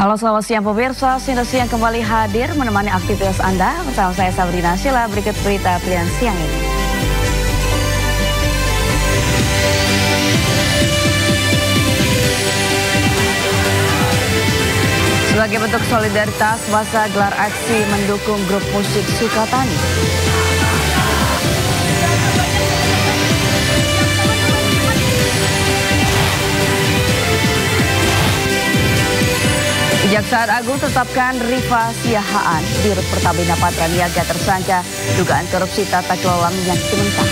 Halo, selamat siang pemirsa. Sinar Siang kembali hadir menemani aktivitas Anda. Bersama saya Sabrina Sila. Berikut berita pilihan siang ini. Sebagai bentuk solidaritas, masa gelar aksi mendukung grup musik Sukatani. Kejaksaan Agung tetapkan Rifa Siahaan, Dirut Pertamina Patraniaga tersangka dugaan korupsi tata kelola minyak mentah.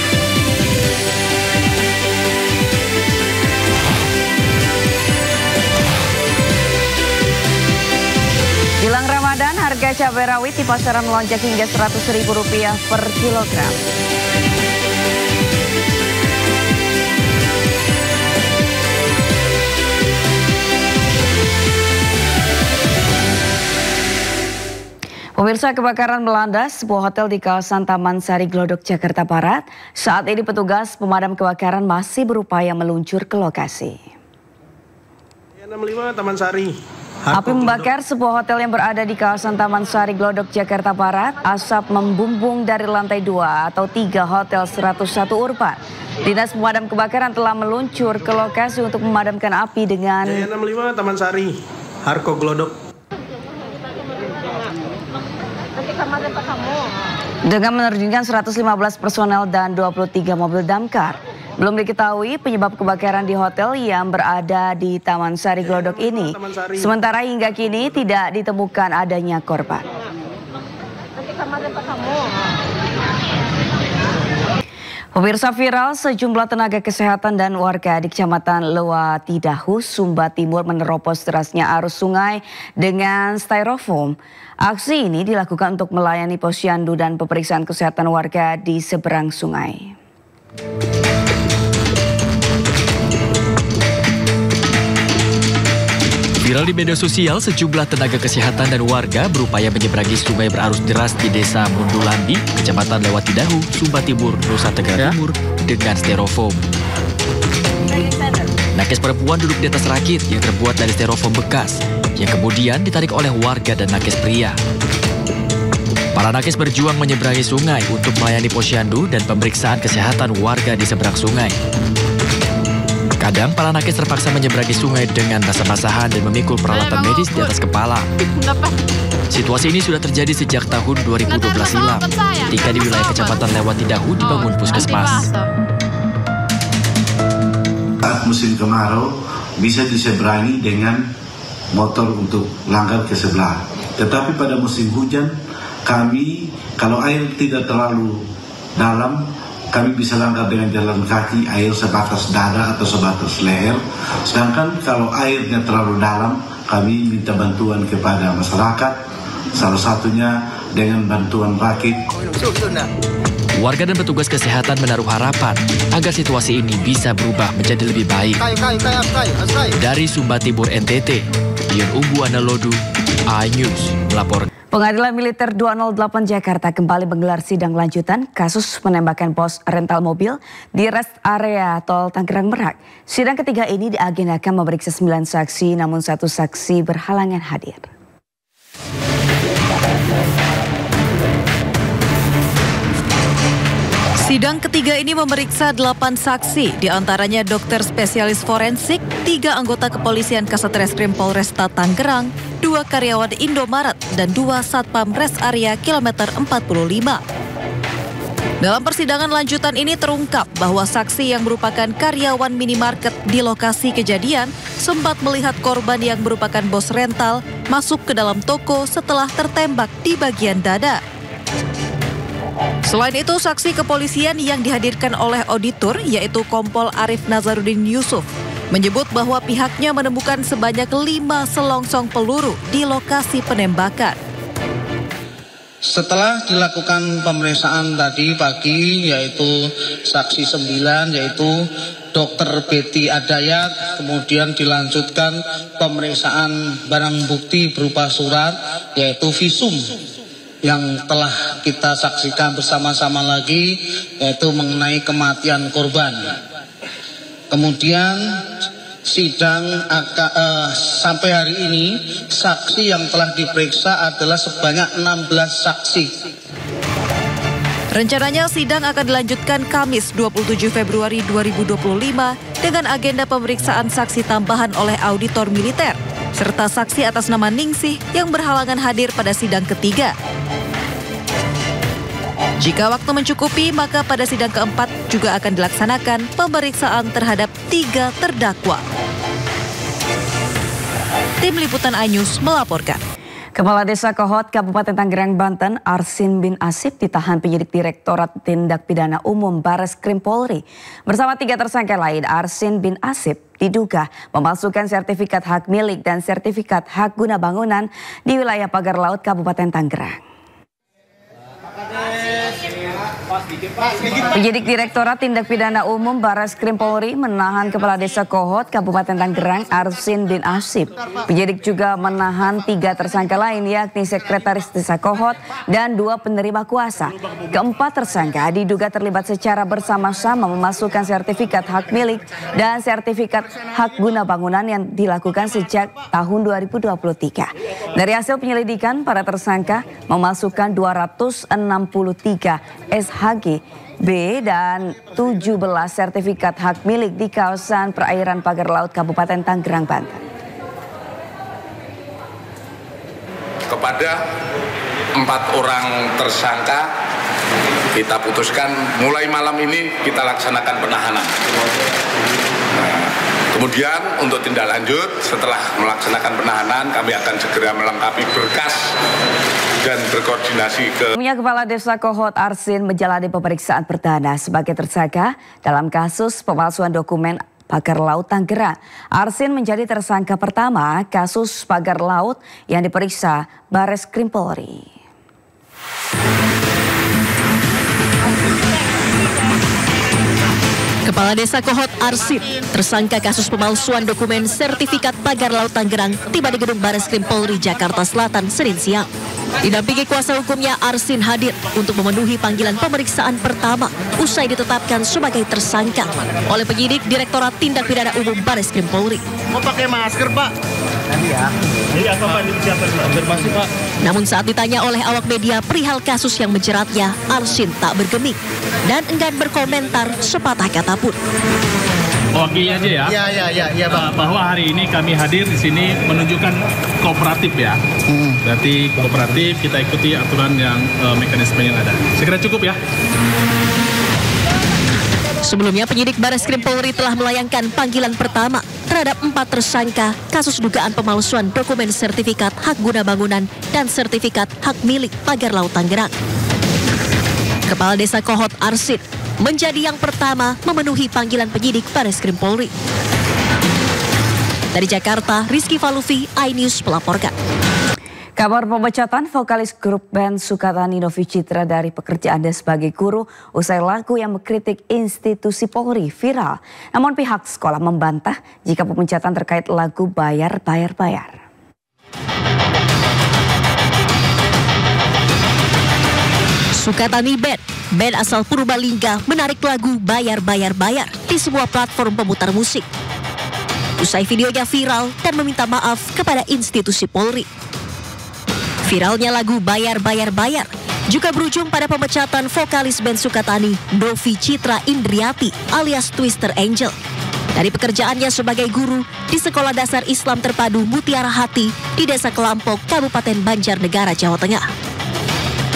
Jelang Ramadan, harga cabai rawit di pasaran melonjak hingga Rp100.000 per kilogram. Pemirsa, kebakaran melanda sebuah hotel di kawasan Taman Sari Glodok, Jakarta Barat. Saat ini petugas pemadam kebakaran masih berupaya meluncur ke lokasi. 65 Taman Sari. Api membakar sebuah hotel yang berada di kawasan Taman Sari Glodok, Jakarta Barat. Asap membumbung dari lantai 2 atau 3 Hotel 101 Urban. Dinas pemadam kebakaran telah meluncur ke lokasi untuk memadamkan api dengan 65 Taman Sari, Harko Glodok. Dengan menerjunkan 115 personel dan 23 mobil damkar. Belum diketahui penyebab kebakaran di hotel yang berada di Taman Sari Glodok ini. Sementara hingga kini tidak ditemukan adanya korban. Pemirsa, viral sejumlah tenaga kesehatan dan warga di Kecamatan Lewatidahu, Sumba Timur menerobos derasnya arus sungai dengan styrofoam. Aksi ini dilakukan untuk melayani posyandu dan pemeriksaan kesehatan warga di seberang sungai. Viral di media sosial, sejumlah tenaga kesehatan dan warga berupaya menyeberangi sungai berarus deras di Desa Mundulambi, Kecamatan Lewatidahu, Sumba Timur, Nusa Tenggara Timur dengan styrofoam. Nakes perempuan duduk di atas rakit yang terbuat dari styrofoam bekas, yang kemudian ditarik oleh warga dan nakes pria. Para nakes berjuang menyeberangi sungai untuk melayani posyandu dan pemeriksaan kesehatan warga di seberang sungai. Kadang para nakes terpaksa menyeberangi sungai dengan basah-basahan dan memikul peralatan medis di atas kepala. Situasi ini sudah terjadi sejak tahun 2012 silam, ketika di wilayah Kecamatan Lewatidahu dibangun puskesmas. Saat musim kemarau bisa diseberangi dengan motor untuk langgar ke sebelah. Tetapi pada musim hujan kami, kalau air tidak terlalu dalam, kami bisa langgar dengan jalan kaki, air sebatas dada atau sebatas leher. Sedangkan kalau airnya terlalu dalam, kami minta bantuan kepada masyarakat, salah satunya dengan bantuan rakit. Warga dan petugas kesehatan menaruh harapan agar situasi ini bisa berubah menjadi lebih baik. Dari Sumba Timur NTT, Dion Umbu Analodu, iNews melaporkan. Pengadilan Militer 208 Jakarta kembali menggelar sidang lanjutan kasus penembakan pos rental mobil di rest area tol Tangerang Merak. Sidang ketiga ini diagendakan memeriksa 9 saksi, namun 1 saksi berhalangan hadir. Sidang ketiga ini memeriksa 8 saksi, diantaranya dokter spesialis forensik, 3 anggota kepolisian Kasatreskrim Polresta Tangerang, 2 karyawan Indomaret, dan 2 satpam rest area kilometer 45. Dalam persidangan lanjutan ini terungkap bahwa saksi yang merupakan karyawan minimarket di lokasi kejadian sempat melihat korban yang merupakan bos rental masuk ke dalam toko setelah tertembak di bagian dada. Selain itu, saksi kepolisian yang dihadirkan oleh auditor, yaitu Kompol Arif Nazarudin Yusuf, menyebut bahwa pihaknya menemukan sebanyak 5 selongsong peluru di lokasi penembakan. Setelah dilakukan pemeriksaan tadi pagi, yaitu saksi 9, yaitu Dr. Betty Adayat, kemudian dilanjutkan pemeriksaan barang bukti berupa surat, yaitu visum, yang telah kita saksikan bersama-sama lagi, yaitu mengenai kematian korban. Kemudian sidang sampai hari ini saksi yang telah diperiksa adalah sebanyak 16 saksi. Rencananya sidang akan dilanjutkan Kamis 27 Februari 2025 dengan agenda pemeriksaan saksi tambahan oleh auditor militer serta saksi atas nama Ningsih yang berhalangan hadir pada sidang ketiga. Jika waktu mencukupi, maka pada sidang keempat juga akan dilaksanakan pemeriksaan terhadap 3 terdakwa. Tim Liputan iNews melaporkan. Kepala Desa Kohot, Kabupaten Tangerang, Banten, Arsin bin Asip ditahan penyidik Direktorat Tindak Pidana Umum Bareskrim Polri. Bersama 3 tersangka lain, Arsin bin Asip diduga memalsukan sertifikat hak milik dan sertifikat hak guna bangunan di wilayah Pagar Laut, Kabupaten Tangerang. Penyidik Direktorat Tindak Pidana Umum Bareskrim Polri menahan Kepala Desa Kohot, Kabupaten Tangerang, Arsin bin Asip. Penyidik juga menahan 3 tersangka lain, yakni Sekretaris Desa Kohot dan 2 penerima kuasa. Keempat tersangka diduga terlibat secara bersama-sama memasukkan sertifikat hak milik dan sertifikat hak guna bangunan yang dilakukan sejak tahun 2023. Dari hasil penyelidikan, para tersangka memasukkan 263 SHG B dan 17 sertifikat hak milik di kawasan perairan Pagar Laut Kabupaten Tangerang, Banten. Kepada 4 orang tersangka kita putuskan mulai malam ini kita laksanakan penahanan. Kemudian untuk tindak lanjut setelah melaksanakan penahanan kami akan segera melengkapi berkas dan berkoordinasi ke. Kepala Desa Kohot Arsin menjalani pemeriksaan perdana sebagai tersangka dalam kasus pemalsuan dokumen Pagar Laut Tangerang. Arsin menjadi tersangka pertama kasus Pagar Laut yang diperiksa Bareskrim Polri. Kepala Desa Kohot Arsin, tersangka kasus pemalsuan dokumen sertifikat Pagar Laut Tangerang, tiba di gedung Bareskrim Polri Jakarta Selatan Senin siang. Didampingi kuasa hukumnya, Arsin hadir untuk memenuhi panggilan pemeriksaan pertama usai ditetapkan sebagai tersangka oleh penyidik Direktorat Tindak Pidana Umum Bareskrim Polri. Mau pakai masker, Pak? Iya, Pak, konfirmasi, Pak. Namun saat ditanya oleh awak media perihal kasus yang menjeratnya, Arsin tak bergeming dan enggan berkomentar sepatah kata pun. Oke aja ya. Iya, Pak. Bahwa hari ini kami hadir di sini menunjukkan kooperatif ya. Berarti kooperatif, kita ikuti aturan yang mekanisme yang ada. Segera cukup ya. Sebelumnya penyidik Bareskrim Polri telah melayangkan panggilan pertama terhadap 4 tersangka kasus dugaan pemalsuan dokumen sertifikat hak guna bangunan dan sertifikat hak milik Pagar Laut Tangerang. Kepala Desa Kohot Arsin menjadi yang pertama memenuhi panggilan penyidik Bareskrim Polri. Dari Jakarta, Rizky Falufi, iNews melaporkan. Kabar pemecatan vokalis grup band Sukatani Novi Citra dari pekerjaannya sebagai guru usai lagu yang mengkritik institusi Polri viral. Namun pihak sekolah membantah jika pemecatan terkait lagu Bayar. Sukatani band asal Purbalingga menarik lagu Bayar di sebuah platform pemutar musik. Usai videonya viral dan meminta maaf kepada institusi Polri. Viralnya lagu Bayar juga berujung pada pemecatan vokalis band Sukatani Novi Citra Indriati alias Twister Angel dari pekerjaannya sebagai guru di Sekolah Dasar Islam Terpadu Mutiara Hati di Desa Kelampok, Kabupaten Banjarnegara, Jawa Tengah.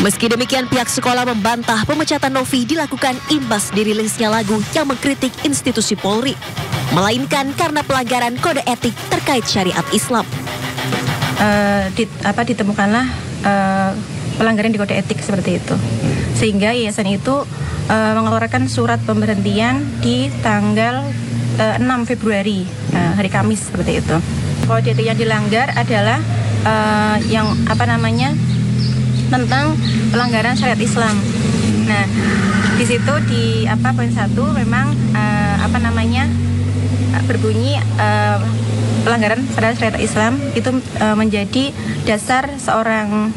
Meski demikian, pihak sekolah membantah pemecatan Novi dilakukan imbas dirilisnya lagu yang mengkritik institusi Polri, melainkan karena pelanggaran kode etik terkait syariat Islam. Ditemukanlah pelanggaran di kode etik seperti itu, sehingga yayasan itu mengeluarkan surat pemberhentian di tanggal 6 Februari hari Kamis seperti itu. Kode etik yang dilanggar adalah tentang pelanggaran syariat Islam. Nah, di situ di poin 1 memang berbunyi pelanggaran syariat Islam itu menjadi dasar seorang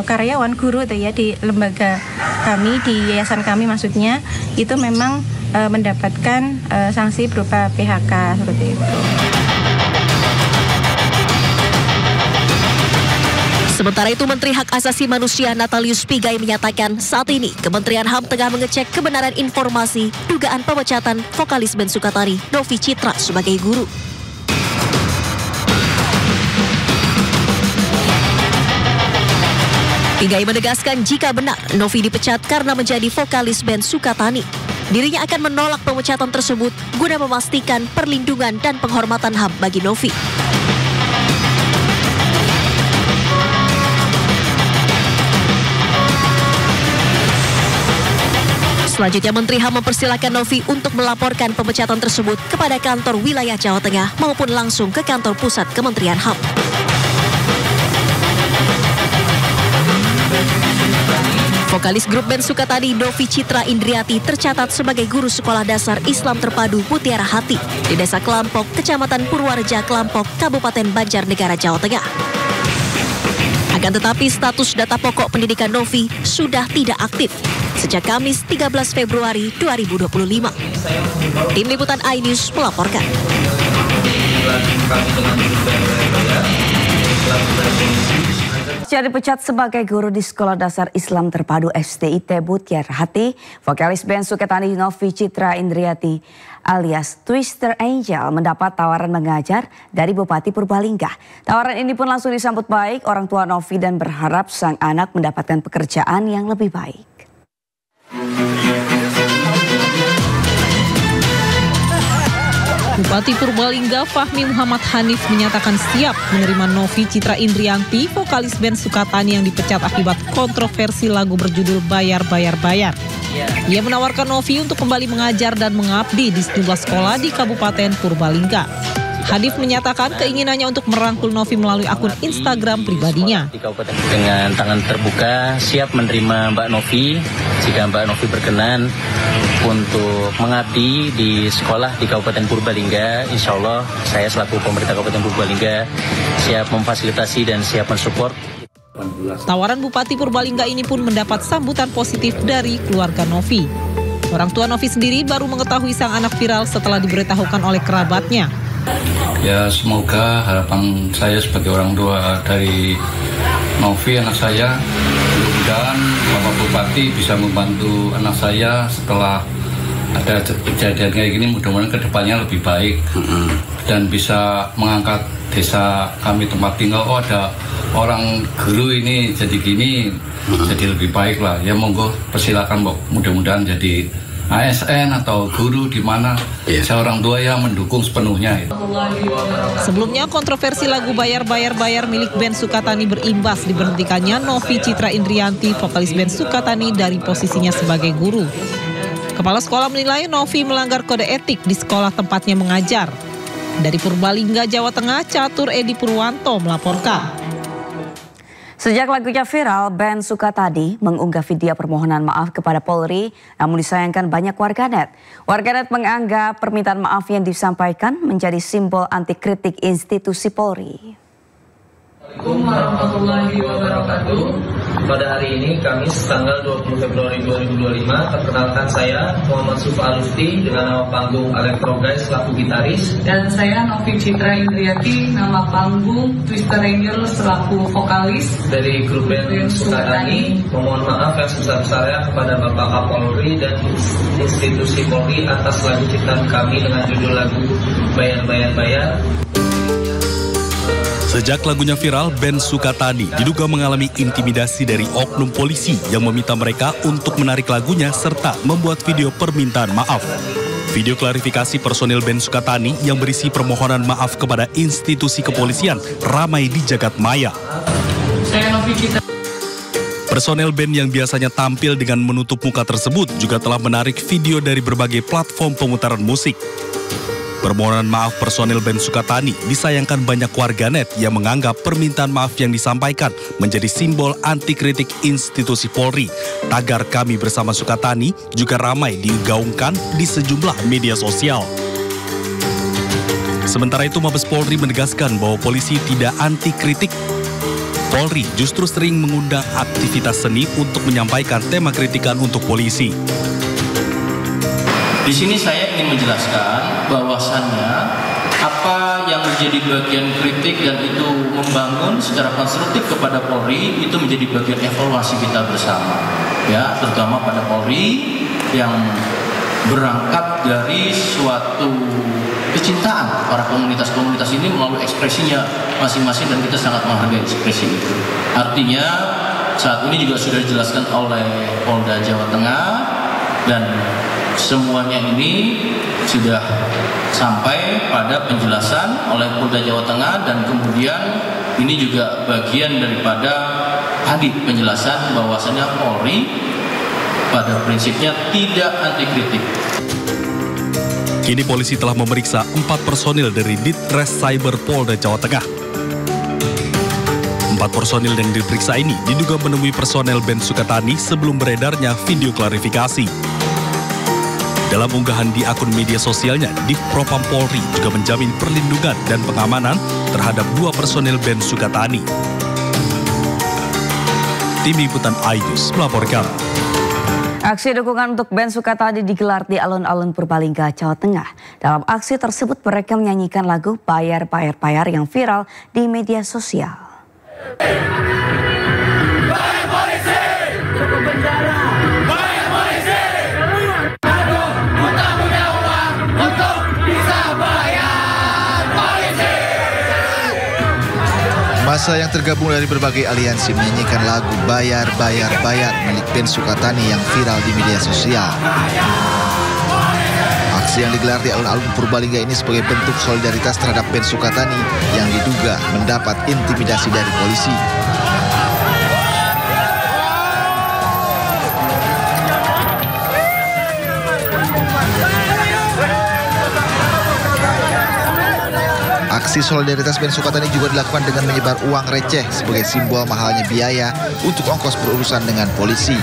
karyawan guru itu ya di lembaga kami, di yayasan kami maksudnya, itu memang mendapatkan sanksi berupa PHK seperti itu. Sementara itu, Menteri Hak Asasi Manusia Natalius Pigai menyatakan saat ini Kementerian HAM tengah mengecek kebenaran informasi dugaan pemecatan vokalis band Sukatani Novi Citra sebagai guru. Pigai menegaskan jika benar Novi dipecat karena menjadi vokalis band Sukatani, dirinya akan menolak pemecatan tersebut guna memastikan perlindungan dan penghormatan HAM bagi Novi. Selanjutnya, Menteri HAM mempersilahkan Novi untuk melaporkan pemecatan tersebut kepada kantor wilayah Jawa Tengah maupun langsung ke kantor pusat Kementerian HAM. Vokalis grup band Sukatani Novi Citra Indriati tercatat sebagai guru sekolah dasar Islam Terpadu Mutiara Hati di Desa Kelampok, Kecamatan Purwareja, Kelampok, Kabupaten Banjarnegara, Jawa Tengah. Akan tetapi status data pokok pendidikan Novi sudah tidak aktif sejak Kamis 13 Februari 2025. Tim Liputan iNews melaporkan. Sejak dipecat sebagai guru di Sekolah Dasar Islam Terpadu STIT Mutiara Hati, vokalis band Sukatani Novi Citra Indriati alias Twister Angel mendapat tawaran mengajar dari Bupati Purbalingga. Tawaran ini pun langsung disambut baik orang tua Novi dan berharap sang anak mendapatkan pekerjaan yang lebih baik. Bupati Purbalingga Fahmi Muhammad Hanif menyatakan siap menerima Novi Citra Indrianti, vokalis band Sukatani yang dipecat akibat kontroversi lagu berjudul Bayar Bayar Bayar. Ia menawarkan Novi untuk kembali mengajar dan mengabdi di sejumlah sekolah di Kabupaten Purbalingga. Hanif menyatakan keinginannya untuk merangkul Novi melalui akun Instagram pribadinya. Dengan tangan terbuka, siap menerima Mbak Novi jika Mbak Novi berkenan untuk mengabdi di sekolah di Kabupaten Purbalingga. Insya Allah saya selaku pemerintah Kabupaten Purbalingga siap memfasilitasi dan siap mensupport. Tawaran Bupati Purbalingga ini pun mendapat sambutan positif dari keluarga Novi. Orang tua Novi sendiri baru mengetahui sang anak viral setelah diberitahukan oleh kerabatnya. Ya, semoga harapan saya sebagai orang tua dari Novi, anak saya, mudah-mudahan Bapak Bupati bisa membantu anak saya setelah ada kejadian kayak gini, mudah-mudahan kedepannya lebih baik dan bisa mengangkat desa kami tempat tinggal. Oh, ada orang guru ini jadi gini, jadi lebih baik lah. Ya monggo persilakan, mudah-mudahan jadi ASN atau guru di mana saya orang tua yang mendukung sepenuhnya. Sebelumnya kontroversi lagu Bayar Bayar Bayar milik band Sukatani berimbas diberhentikannya Novi Citra Indrianti, vokalis band Sukatani dari posisinya sebagai guru. Kepala sekolah menilai Novi melanggar kode etik di sekolah tempatnya mengajar. Dari Purbalingga, Jawa Tengah, Catur Edi Purwanto melaporkan. Sejak lagunya viral, band Sukatani mengunggah video permohonan maaf kepada Polri, namun disayangkan banyak warganet. Warganet menganggap permintaan maaf yang disampaikan menjadi simbol anti kritik institusi Polri. Assalamualaikum warahmatullahi wabarakatuh. Pada hari ini, Kamis tanggal 20 Februari 2025, perkenalkan saya Muhammad Sufa Alusti dengan nama panggung Electro Guys selaku gitaris. Dan saya Novi Citra Indriati, nama panggung Twister Angel selaku vokalis. Dari grup band Sukatani, memohon maaf yang sebesar-besarnya kepada Bapak Kapolri dan institusi Polri atas lagu ciptaan kami dengan judul lagu Bayar Bayar Bayar. Sejak lagunya viral, band Sukatani diduga mengalami intimidasi dari oknum polisi yang meminta mereka untuk menarik lagunya serta membuat video permintaan maaf. Video klarifikasi personil band Sukatani yang berisi permohonan maaf kepada institusi kepolisian ramai di jagat maya. Personel band yang biasanya tampil dengan menutup muka tersebut juga telah menarik video dari berbagai platform pemutaran musik. Permohonan maaf personil band Sukatani disayangkan banyak warganet yang menganggap permintaan maaf yang disampaikan menjadi simbol anti kritik institusi Polri. Tagar kami bersama Sukatani juga ramai digaungkan di sejumlah media sosial. Sementara itu, Mabes Polri menegaskan bahwa polisi tidak anti kritik. Polri justru sering mengundang aktivitas seni untuk menyampaikan tema kritikan untuk polisi. Di sini saya ingin menjelaskan bahwasannya apa yang menjadi bagian kritik dan itu membangun secara konstruktif kepada Polri, itu menjadi bagian evaluasi kita bersama, ya, terutama pada Polri yang berangkat dari suatu kecintaan para komunitas-komunitas ini melalui ekspresinya masing-masing, dan kita sangat menghargai ekspresi itu. Artinya saat ini juga sudah dijelaskan oleh Polda Jawa Tengah, dan semuanya ini sudah sampai pada penjelasan oleh Polda Jawa Tengah, dan kemudian ini juga bagian daripada tadi penjelasan bahwasanya Polri pada prinsipnya tidak anti kritik. Kini polisi telah memeriksa 4 personil dari Ditres Cyber Polda Jawa Tengah. 4 personil yang diperiksa ini diduga menemui personel band Sukatani sebelum beredarnya video klarifikasi. Dalam unggahan di akun media sosialnya, Div Propam Polri juga menjamin perlindungan dan pengamanan terhadap 2 personel band Sukatani. Tim Liputan Aidus melaporkan. Aksi dukungan untuk band Sukatani digelar di alun-alun Purbalingga, Jawa Tengah. Dalam aksi tersebut mereka menyanyikan lagu Bayar Bayar Bayar yang viral di media sosial. Bayar polisi, cukup penjara. Bayar polisi, aduh, utang punya uang untuk bisa bayar polisi. Masa yang tergabung dari berbagai aliansi menyanyikan lagu Bayar Bayar Bayar milik band Sukatani yang viral di media sosial. Aksi yang digelar di alun-alun Purbalingga ini sebagai bentuk solidaritas terhadap band Sukatani yang diduga mendapat intimidasi dari polisi. Aksi solidaritas band Sukatani juga dilakukan dengan menyebar uang receh sebagai simbol mahalnya biaya untuk ongkos berurusan dengan polisi.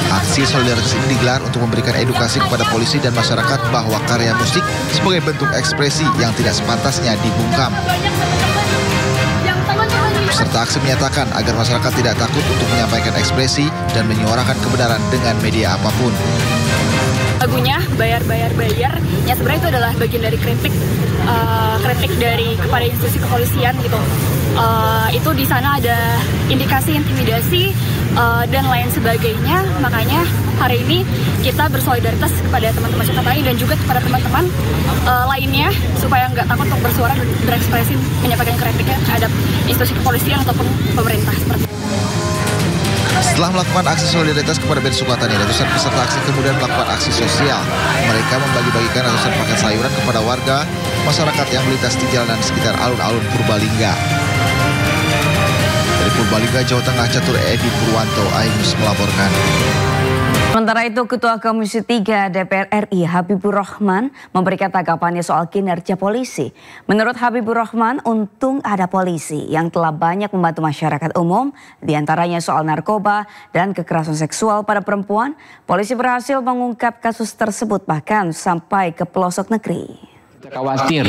Aksi solidaritas ini digelar untuk memberikan edukasi kepada polisi dan masyarakat bahwa karya musik sebagai bentuk ekspresi yang tidak sepantasnya dibungkam. Peserta aksi menyatakan agar masyarakat tidak takut untuk menyampaikan ekspresi dan menyuarakan kebenaran dengan media apapun. Lagunya Bayar Bayar Bayar, ya sebenarnya itu adalah bagian dari kritik dari kepada institusi kepolisian gitu. Itu di sana ada indikasi intimidasi dan lain sebagainya. Makanya hari ini kita bersolidaritas kepada teman-teman Sukatani dan juga kepada teman-teman lainnya supaya nggak takut untuk bersuara dan berekspresi menyampaikan kritiknya terhadap institusi kepolisian ataupun pemerintah seperti itu. Setelah melakukan aksi solidaritas kepada band Sukatani, ratusan peserta aksi kemudian melakukan aksi sosial. Mereka membagi-bagikan ratusan paket sayuran kepada warga masyarakat yang melintas di jalanan sekitar alun-alun Purbalingga. Dari Purbalingga, Jawa Tengah, Catur Edi Purwanto, Aidus melaporkan. Sementara itu, Ketua Komisi 3 DPR RI Habibur Rahman memberikan tanggapannya soal kinerja polisi. Menurut Habibur Rahman, untung ada polisi yang telah banyak membantu masyarakat umum, diantaranya soal narkoba dan kekerasan seksual pada perempuan. Polisi berhasil mengungkap kasus tersebut bahkan sampai ke pelosok negeri. Kita khawatir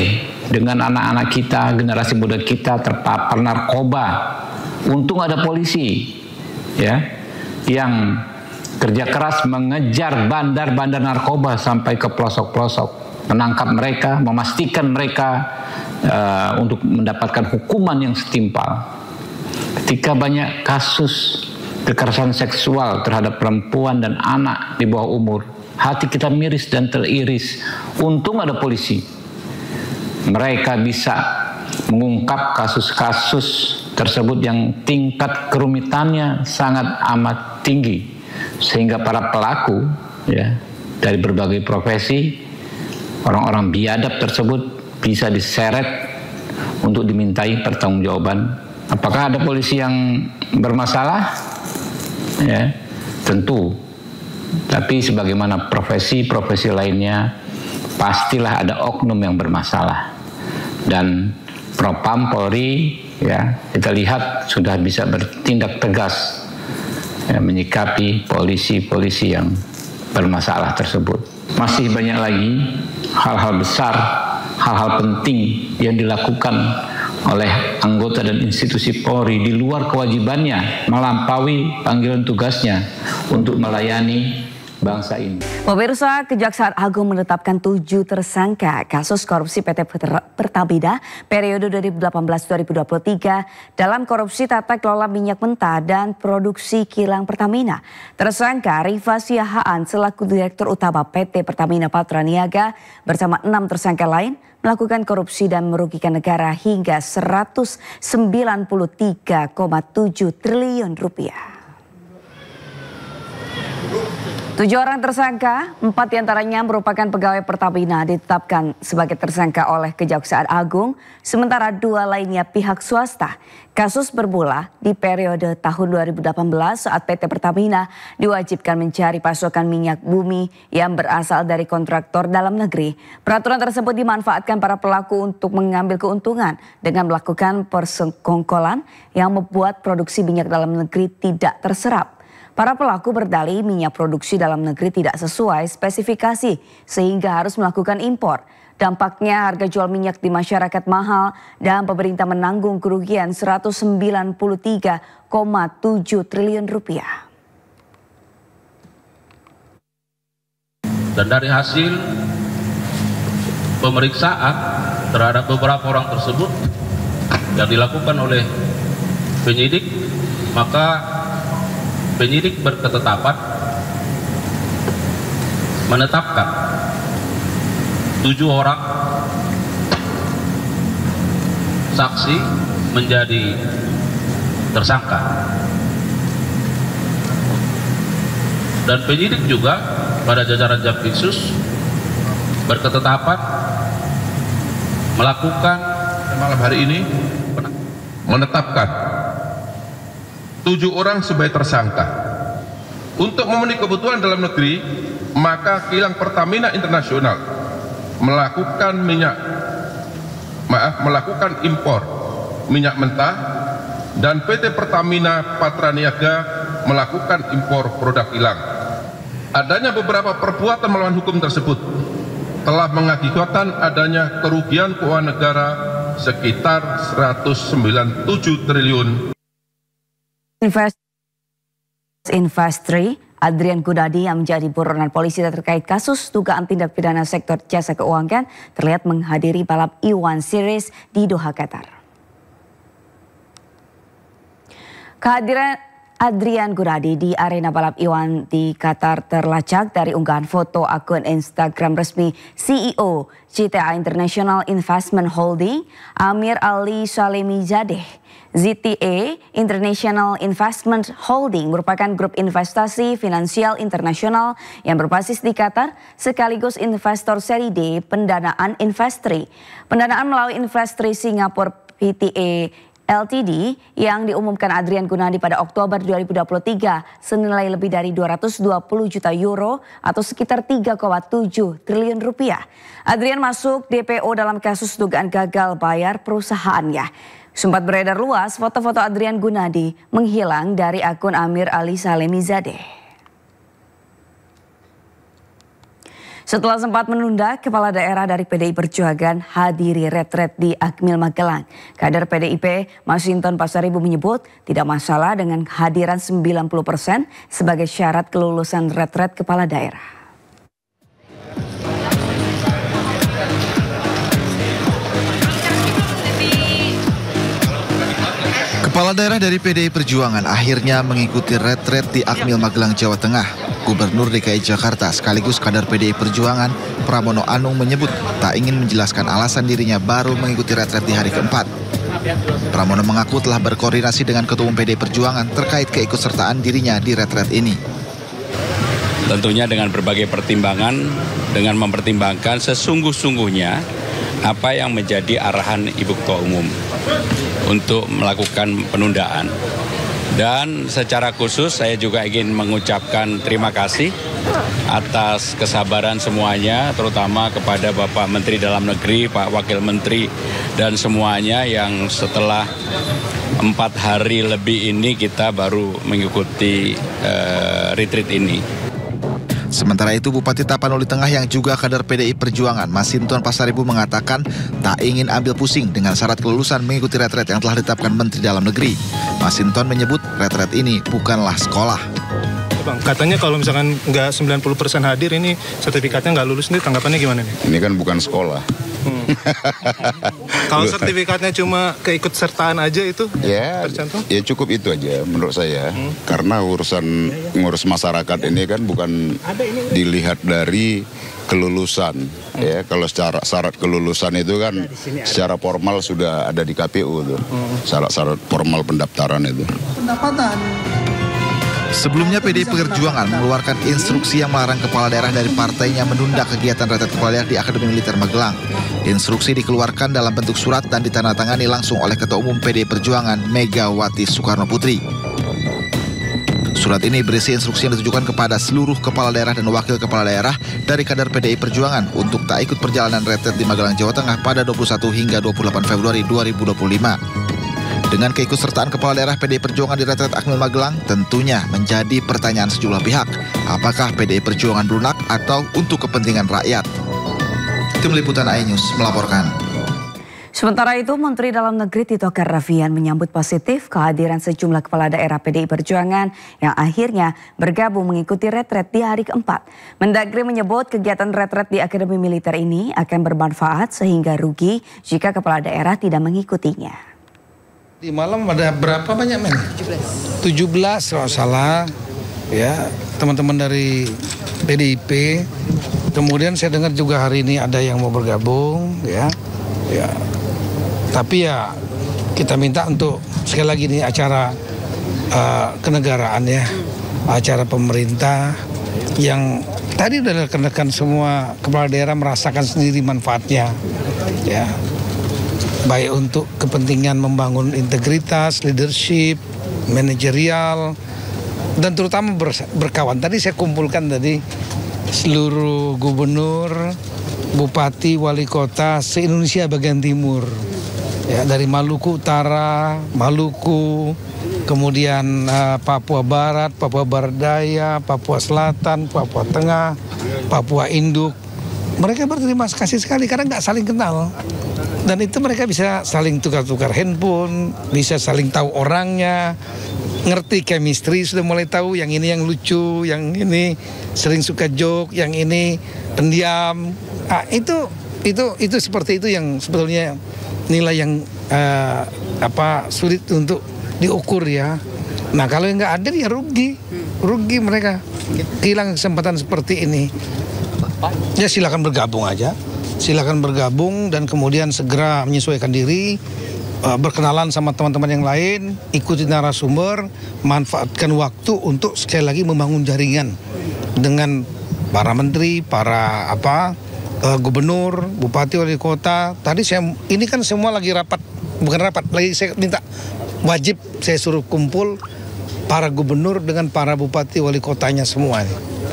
dengan anak-anak kita, generasi muda kita terpapar narkoba. Untung ada polisi ya yang kerja keras mengejar bandar-bandar narkoba sampai ke pelosok-pelosok, menangkap mereka, memastikan mereka untuk mendapatkan hukuman yang setimpal. Ketika banyak kasus kekerasan seksual terhadap perempuan dan anak di bawah umur, hati kita miris dan teriris. Untung ada polisi. Mereka bisa mengungkap kasus-kasus tersebut yang tingkat kerumitannya sangat amat tinggi. Sehingga para pelaku ya dari berbagai profesi, orang-orang biadab tersebut bisa diseret untuk dimintai pertanggungjawaban. Apakah ada polisi yang bermasalah? Ya, tentu. Tapi sebagaimana profesi-profesi lainnya, pastilah ada oknum yang bermasalah. Dan Propam Polri ya kita lihat sudah bisa bertindak tegas ya, menyikapi polisi-polisi yang bermasalah tersebut. Masih banyak lagi hal-hal besar, hal-hal penting yang dilakukan oleh anggota dan institusi Polri di luar kewajibannya, melampaui panggilan tugasnya untuk melayani bangsa ini. Pemirsa, Kejaksaan Agung menetapkan 7 tersangka kasus korupsi PT Pertamina periode 2018-2023 dalam korupsi tata kelola minyak mentah dan produksi kilang Pertamina. Tersangka Rifa Siahaan selaku Direktur Utama PT Pertamina Patraniaga bersama 6 tersangka lain melakukan korupsi dan merugikan negara hingga 193,7 triliun rupiah. 7 orang tersangka, 4 diantaranya merupakan pegawai Pertamina ditetapkan sebagai tersangka oleh Kejaksaan Agung, sementara 2 lainnya pihak swasta. Kasus bermula di periode tahun 2018 saat PT Pertamina diwajibkan mencari pasokan minyak bumi yang berasal dari kontraktor dalam negeri. Peraturan tersebut dimanfaatkan para pelaku untuk mengambil keuntungan dengan melakukan persekongkolan yang membuat produksi minyak dalam negeri tidak terserap. Para pelaku berdalih minyak produksi dalam negeri tidak sesuai spesifikasi sehingga harus melakukan impor. Dampaknya harga jual minyak di masyarakat mahal dan pemerintah menanggung kerugian 193,7 triliun rupiah. Dan dari hasil pemeriksaan terhadap beberapa orang tersebut yang dilakukan oleh penyidik, maka penyidik berketetapan menetapkan 7 orang saksi menjadi tersangka. Dan penyidik juga pada jajaran Jampitsus berketetapan melakukan malam hari ini menetapkan 7 orang sebagai tersangka. Untuk memenuhi kebutuhan dalam negeri, maka kilang Pertamina Internasional melakukan impor minyak mentah dan PT Pertamina Patraniaga melakukan impor produk kilang. Adanya beberapa perbuatan melawan hukum tersebut telah mengakibatkan adanya kerugian keuangan negara sekitar 197 triliun. Investri Adrian Gunadi yang menjadi buronan polisi terkait kasus dugaan tindak pidana sektor jasa keuangan terlihat menghadiri balap E1 Series di Doha, Qatar. Kehadiran Adrian Gunadi di arena balap E1 di Qatar terlacak dari unggahan foto akun Instagram resmi CEO CTA International Investment Holding Amir Ali Salemizadeh. ZTA International Investment Holding merupakan grup investasi finansial internasional yang berbasis di Qatar sekaligus investor seri D pendanaan Investri. Pendanaan melalui Investri Singapore PTA Ltd yang diumumkan Adrian Gunadi pada Oktober 2023 senilai lebih dari 220 juta euro atau sekitar 3,7 triliun rupiah. Adrian masuk DPO dalam kasus dugaan gagal bayar perusahaannya. Sempat beredar luas foto-foto Adrian Gunadi menghilang dari akun Amir Ali Salemizadeh. Setelah sempat menunda, Kepala Daerah dari PDI Perjuangan hadiri retret di Akmil Magelang. Kader PDIP Masinton Pasaribu menyebut tidak masalah dengan kehadiran 90% sebagai syarat kelulusan retret Kepala Daerah. Kepala daerah dari PDI Perjuangan akhirnya mengikuti retret di Akmil Magelang, Jawa Tengah. Gubernur DKI Jakarta sekaligus kader PDI Perjuangan Pramono Anung menyebut tak ingin menjelaskan alasan dirinya baru mengikuti retret di hari keempat. Pramono mengaku telah berkoordinasi dengan Ketua Umum PDI Perjuangan terkait keikutsertaan dirinya di retret ini. Tentunya dengan berbagai pertimbangan, dengan mempertimbangkan sesungguh-sungguhnya apa yang menjadi arahan Ibu Ketua Umum untuk melakukan penundaan. Dan secara khusus saya juga ingin mengucapkan terima kasih atas kesabaran semuanya, terutama kepada Bapak Menteri Dalam Negeri, Pak Wakil Menteri, dan semuanya yang setelah 4 hari lebih ini kita baru mengikuti retreat ini. Sementara itu Bupati Tapanuli Tengah yang juga kader PDI Perjuangan Masinton Pasaribu mengatakan tak ingin ambil pusing dengan syarat kelulusan mengikuti retret yang telah ditetapkan Menteri Dalam Negeri. Masinton menyebut retret ini bukanlah sekolah. Bang, katanya kalau misalkan nggak 90% hadir ini sertifikatnya nggak lulus, nih tanggapannya gimana nih? Ini kan bukan sekolah. Kalau sertifikatnya cuma keikutsertaan aja itu tercantum? Ya cukup itu aja menurut saya. Karena ngurus masyarakat ini kan bukan dilihat dari kelulusan. Ya, kalau secara syarat kelulusan itu kan secara formal sudah ada di KPU tuh. Syarat-syarat formal pendaftaran itu. Sebelumnya PDI Perjuangan mengeluarkan instruksi yang melarang kepala daerah dari partainya menunda kegiatan retret kepala daerah di Akademi Militer Magelang. Instruksi dikeluarkan dalam bentuk surat dan ditandatangani langsung oleh Ketua Umum PDI Perjuangan Megawati Soekarno Putri. Surat ini berisi instruksi yang ditujukan kepada seluruh kepala daerah dan wakil kepala daerah dari kader PDI Perjuangan untuk tak ikut perjalanan retret di Magelang, Jawa Tengah pada 21 hingga 28 Februari 2025. Dengan keikutsertaan kepala daerah PDI Perjuangan di retret Akmil Magelang, tentunya menjadi pertanyaan sejumlah pihak. Apakah PDI Perjuangan lunak atau untuk kepentingan rakyat? Tim Liputan iNews melaporkan. Sementara itu, Menteri Dalam Negeri Tito Karnavian menyambut positif kehadiran sejumlah kepala daerah PDI Perjuangan yang akhirnya bergabung mengikuti retret di hari keempat. Mendagri menyebut kegiatan retret di Akademi Militer ini akan bermanfaat sehingga rugi jika kepala daerah tidak mengikutinya. Di malam ada berapa banyak men? 17 kalau salah, ya teman-teman dari PDIP. Kemudian saya dengar juga hari ini ada yang mau bergabung, ya. Tapi ya kita minta untuk sekali lagi ini acara kenegaraan ya, acara pemerintah yang tadi udah rekan-rekan semua kepala daerah merasakan sendiri manfaatnya, ya. Baik untuk kepentingan membangun integritas, leadership, manajerial, dan terutama berkawan. Tadi saya kumpulkan tadi seluruh gubernur, bupati, wali kota se-Indonesia bagian timur. Ya, dari Maluku Utara, Maluku, kemudian Papua Barat, Papua Barat Daya, Papua Selatan, Papua Tengah, Papua Induk. Mereka berterima kasih sekali karena nggak saling kenal. Dan itu mereka bisa saling tukar-tukar handphone, bisa saling tahu orangnya, ngerti chemistry, sudah mulai tahu yang ini yang lucu, yang ini sering suka joke, yang ini pendiam. Itu seperti itu yang sebetulnya nilai yang sulit untuk diukur ya. Nah kalau yang nggak ada ya rugi mereka, kehilangan kesempatan seperti ini. Ya silakan bergabung aja. Silakan bergabung dan kemudian segera menyesuaikan diri, berkenalan sama teman-teman yang lain, ikuti narasumber, manfaatkan waktu untuk sekali lagi membangun jaringan dengan para menteri, para gubernur, bupati, wali kota. Tadi ini kan semua lagi rapat, bukan rapat, lagi saya minta wajib saya suruh kumpul para gubernur dengan para bupati, wali kotanya semua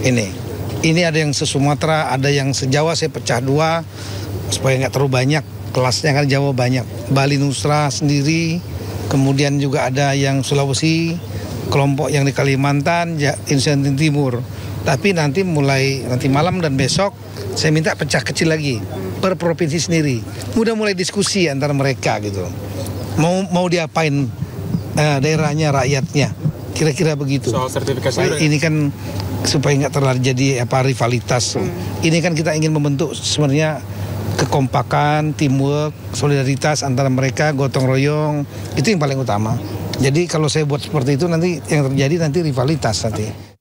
ini. Ini ada yang se-Sumatera, ada yang se-Jawa, saya pecah dua supaya nggak terlalu banyak, kelasnya kan Jawa banyak. Bali Nusra sendiri, kemudian juga ada yang Sulawesi, kelompok yang di Kalimantan, Indonesia Timur. Tapi nanti malam dan besok saya minta pecah kecil lagi per provinsi sendiri. Udah mulai diskusi antara mereka gitu. Mau diapain daerahnya, rakyatnya. Kira-kira begitu. Soal sertifikasi ini kan supaya nggak terjadi rivalitas. Ini kan kita ingin membentuk sebenarnya kekompakan, teamwork, solidaritas antara mereka, gotong royong, itu yang paling utama. Jadi kalau saya buat seperti itu nanti yang terjadi nanti rivalitas nanti.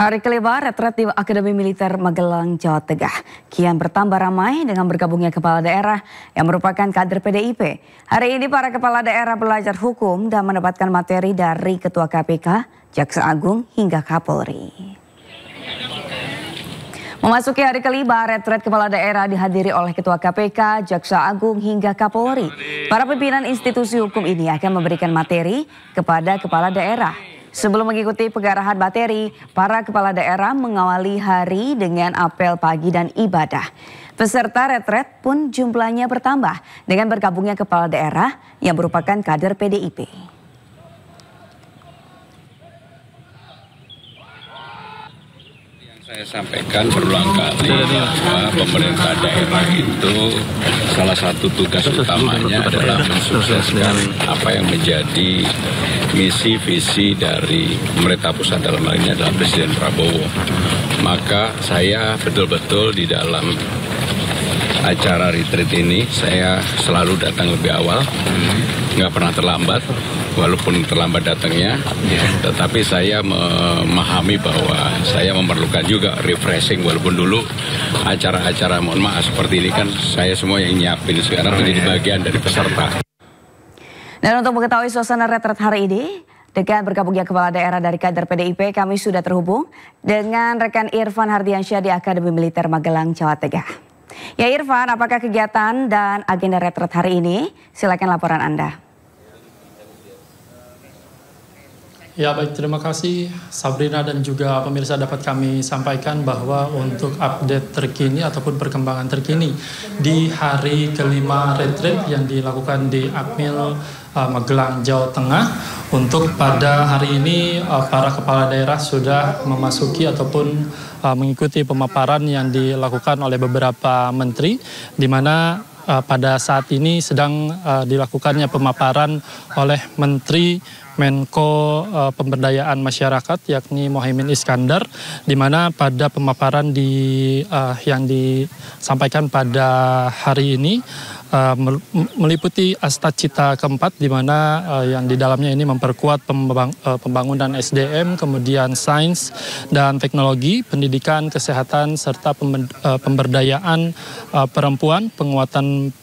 Hari kelima retret di Akademi Militer Magelang, Jawa Tengah kian bertambah ramai dengan bergabungnya kepala daerah yang merupakan kader PDIP. Hari ini para kepala daerah belajar hukum dan mendapatkan materi dari Ketua KPK, Jaksa Agung hingga Kapolri. Memasuki hari kelima, retret kepala daerah dihadiri oleh Ketua KPK, Jaksa Agung hingga Kapolri. Para pimpinan institusi hukum ini akan memberikan materi kepada kepala daerah. Sebelum mengikuti pengarahan materi, para kepala daerah mengawali hari dengan apel pagi dan ibadah. Peserta retret pun jumlahnya bertambah dengan bergabungnya kepala daerah yang merupakan kader PDIP. Saya sampaikan berulang kali bahwa pemerintah daerah itu salah satu tugas utamanya adalah mensukseskan apa yang menjadi misi visi dari pemerintah pusat, dalam hal ini adalah Presiden Prabowo. Maka saya betul-betul di dalam acara retreat ini saya selalu datang lebih awal, nggak pernah terlambat, walaupun terlambat datangnya, tetapi saya memahami bahwa saya memerlukan juga refreshing, walaupun dulu acara-acara mohon maaf seperti ini kan saya semua yang nyiapin, sekarang menjadi bagian dari peserta. Dan untuk mengetahui suasana retret hari ini, dengan bergabungnya kepala daerah dari kader PDIP, kami sudah terhubung dengan rekan Irfan Hardiansyah di Akademi Militer Magelang, Jawa Tengah. Ya Irfan, apakah kegiatan dan agenda retret hari ini? Silakan laporan Anda. Ya baik, terima kasih Sabrina dan juga pemirsa, dapat kami sampaikan bahwa untuk update terkini ataupun perkembangan terkini di hari kelima retreat yang dilakukan di Akmil Magelang, Jawa Tengah, untuk pada hari ini para kepala daerah sudah memasuki ataupun mengikuti pemaparan yang dilakukan oleh beberapa menteri, di mana pada saat ini sedang dilakukannya pemaparan oleh Menteri Menko Pemberdayaan Masyarakat yakni Mohaimin Iskandar, di mana pada pemaparan yang disampaikan pada hari ini meliputi Astacita keempat, di mana yang di dalamnya ini memperkuat pembangunan SDM, kemudian sains dan teknologi, pendidikan, kesehatan, serta pemberdayaan perempuan, penguatan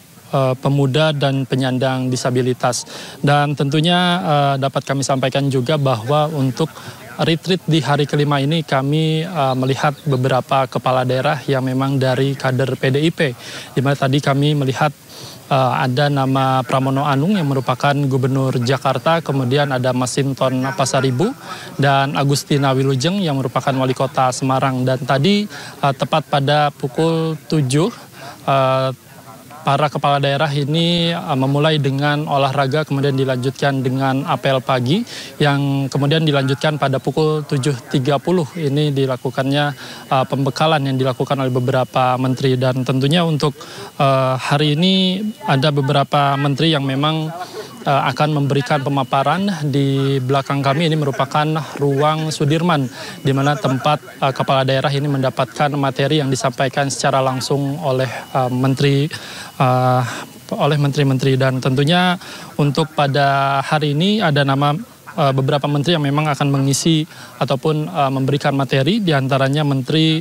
pemuda dan penyandang disabilitas. Dan tentunya dapat kami sampaikan juga bahwa untuk retreat di hari kelima ini kami melihat beberapa kepala daerah yang memang dari kader PDIP, di mana tadi kami melihat ada nama Pramono Anung yang merupakan Gubernur Jakarta, kemudian ada Masinton Pasaribu dan Agustina Wilujeng yang merupakan Wali Kota Semarang. Dan tadi tepat pada pukul 7 para kepala daerah ini memulai dengan olahraga, kemudian dilanjutkan dengan apel pagi, yang kemudian dilanjutkan pada pukul 7.30 ini dilakukannya pembekalan yang dilakukan oleh beberapa menteri. Dan tentunya untuk hari ini ada beberapa menteri yang memang akan memberikan pemaparan. Di belakang kami ini merupakan ruang Sudirman, di mana tempat kepala daerah ini mendapatkan materi yang disampaikan secara langsung oleh menteri-menteri. Dan tentunya untuk pada hari ini ada nama beberapa menteri yang memang akan mengisi ataupun memberikan materi, diantaranya Menteri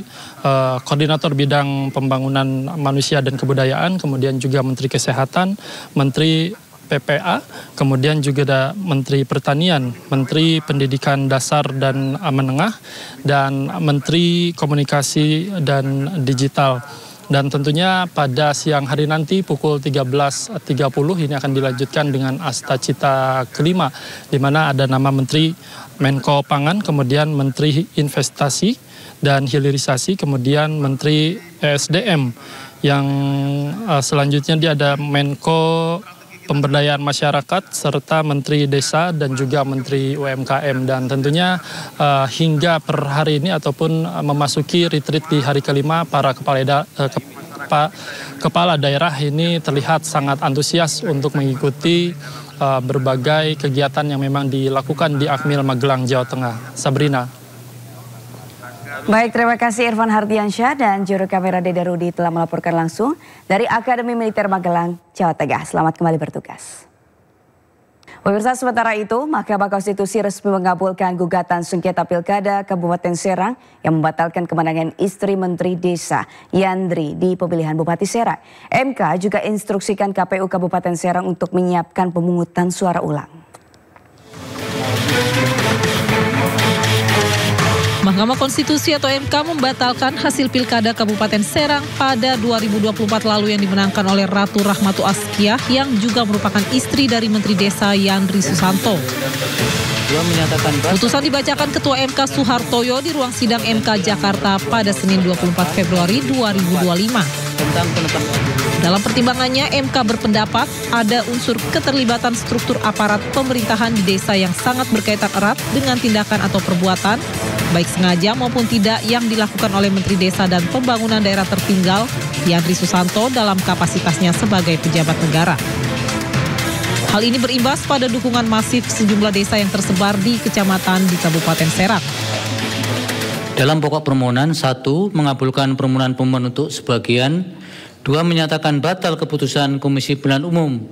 Koordinator Bidang Pembangunan Manusia dan Kebudayaan, kemudian juga Menteri Kesehatan, Menteri PPA, kemudian juga ada Menteri Pertanian, Menteri Pendidikan Dasar dan Menengah, dan Menteri Komunikasi dan Digital. Dan tentunya pada siang hari nanti pukul 13.30 ini akan dilanjutkan dengan Astacita kelima, di mana ada nama Menteri Menko Pangan, kemudian Menteri Investasi dan Hilirisasi, kemudian Menteri ESDM, yang selanjutnya dia ada Menko Pemberdayaan Masyarakat, serta Menteri Desa dan juga Menteri UMKM. Dan tentunya hingga per hari ini ataupun memasuki retreat di hari kelima, para kepala daerah ini terlihat sangat antusias untuk mengikuti berbagai kegiatan yang memang dilakukan di Akmil Magelang, Jawa Tengah. Sabrina. Baik, terima kasih Irfan Hardiansyah, dan juru kamera Dede Rudi telah melaporkan langsung dari Akademi Militer Magelang, Jawa Tengah. Selamat kembali bertugas. Pemirsa, sementara itu Mahkamah Konstitusi resmi mengabulkan gugatan sengketa Pilkada Kabupaten Serang yang membatalkan kemenangan istri Menteri Desa Yandri di pemilihan Bupati Serang. MK juga instruksikan KPU Kabupaten Serang untuk menyiapkan pemungutan suara ulang. Mahkamah Konstitusi atau MK membatalkan hasil Pilkada Kabupaten Serang pada 2024 lalu yang dimenangkan oleh Ratu Rahmatu Askiah yang juga merupakan istri dari Menteri Desa Yandri Susanto. Putusan dibacakan Ketua MK Suhartoyo di ruang sidang MK Jakarta pada Senin 24 Februari 2025. Dalam pertimbangannya, MK berpendapat ada unsur keterlibatan struktur aparat pemerintahan di desa yang sangat berkaitan erat dengan tindakan atau perbuatan baik sengaja maupun tidak, yang dilakukan oleh Menteri Desa dan Pembangunan Daerah Tertinggal Yandri Susanto dalam kapasitasnya sebagai pejabat negara. Hal ini berimbas pada dukungan masif sejumlah desa yang tersebar di kecamatan di Kabupaten Serang. Dalam pokok permohonan, 1. Mengabulkan permohonan pemohon untuk sebagian. 2. Menyatakan batal keputusan Komisi Pemilihan Umum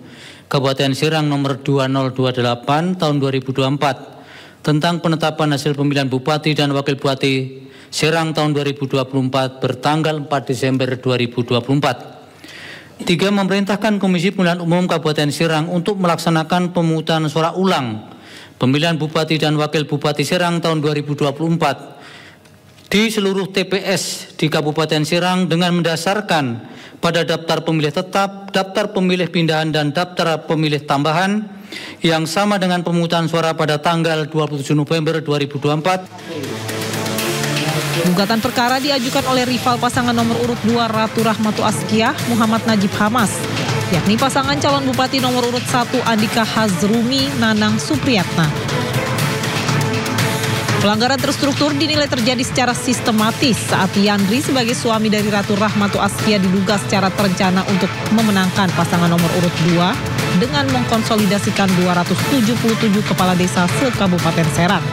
Kabupaten Serang nomor 2028 tahun 2024 tentang penetapan hasil pemilihan Bupati dan Wakil Bupati Serang tahun 2024 bertanggal 4 Desember 2024. 3. Memerintahkan Komisi Pemilihan Umum Kabupaten Serang untuk melaksanakan pemungutan suara ulang pemilihan Bupati dan Wakil Bupati Serang tahun 2024 di seluruh TPS di Kabupaten Serang dengan mendasarkan pada daftar pemilih tetap, daftar pemilih pindahan, dan daftar pemilih tambahan yang sama dengan pemungutan suara pada tanggal 27 November 2024. Gugatan perkara diajukan oleh rival pasangan nomor urut 2 Ratu Rahmatu Azkiyah Muhammad Najib Hamas, yakni pasangan calon Bupati nomor urut 1 Andika Hazrumi Nanang Supriyatna. Pelanggaran terstruktur dinilai terjadi secara sistematis saat Yandri sebagai suami dari Ratu Rahmatu Azkiyah diduga secara terencana untuk memenangkan pasangan nomor urut 2 dengan mengkonsolidasikan 277 kepala desa se-Kabupaten Serang.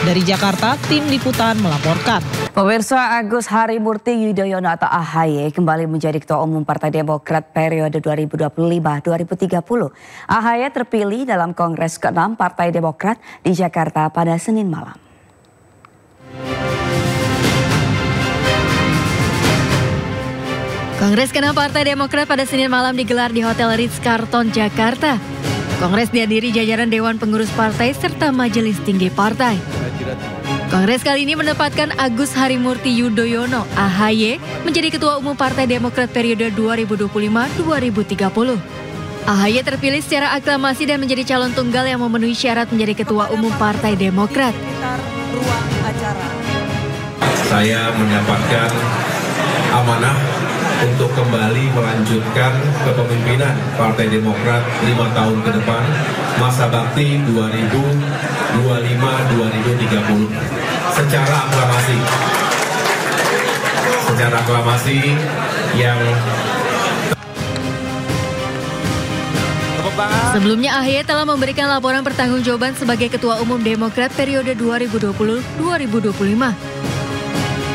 Dari Jakarta, tim liputan melaporkan. Pemirsa, Agus Harimurti Yudhoyono atau AHY kembali menjadi Ketua Umum Partai Demokrat periode 2025-2030. AHY terpilih dalam Kongres ke-6 Partai Demokrat di Jakarta pada Senin malam. Kongres ke-6 Partai Demokrat pada Senin malam digelar di Hotel Ritz-Carlton, Jakarta. Kongres dihadiri jajaran Dewan Pengurus Partai serta Majelis Tinggi Partai. Kongres kali ini menempatkan Agus Harimurti Yudhoyono (AHY) menjadi Ketua Umum Partai Demokrat periode 2025-2030. AHY terpilih secara aklamasi dan menjadi calon tunggal yang memenuhi syarat menjadi Ketua Umum Partai Demokrat. Saya mendapatkan amanah untuk kembali melanjutkan kepemimpinan Partai Demokrat 5 tahun ke depan, masa bakti 2025-2030 secara aklamasi yang Sebelumnya AHY telah memberikan laporan pertanggungjawaban sebagai Ketua Umum Demokrat periode 2020-2025.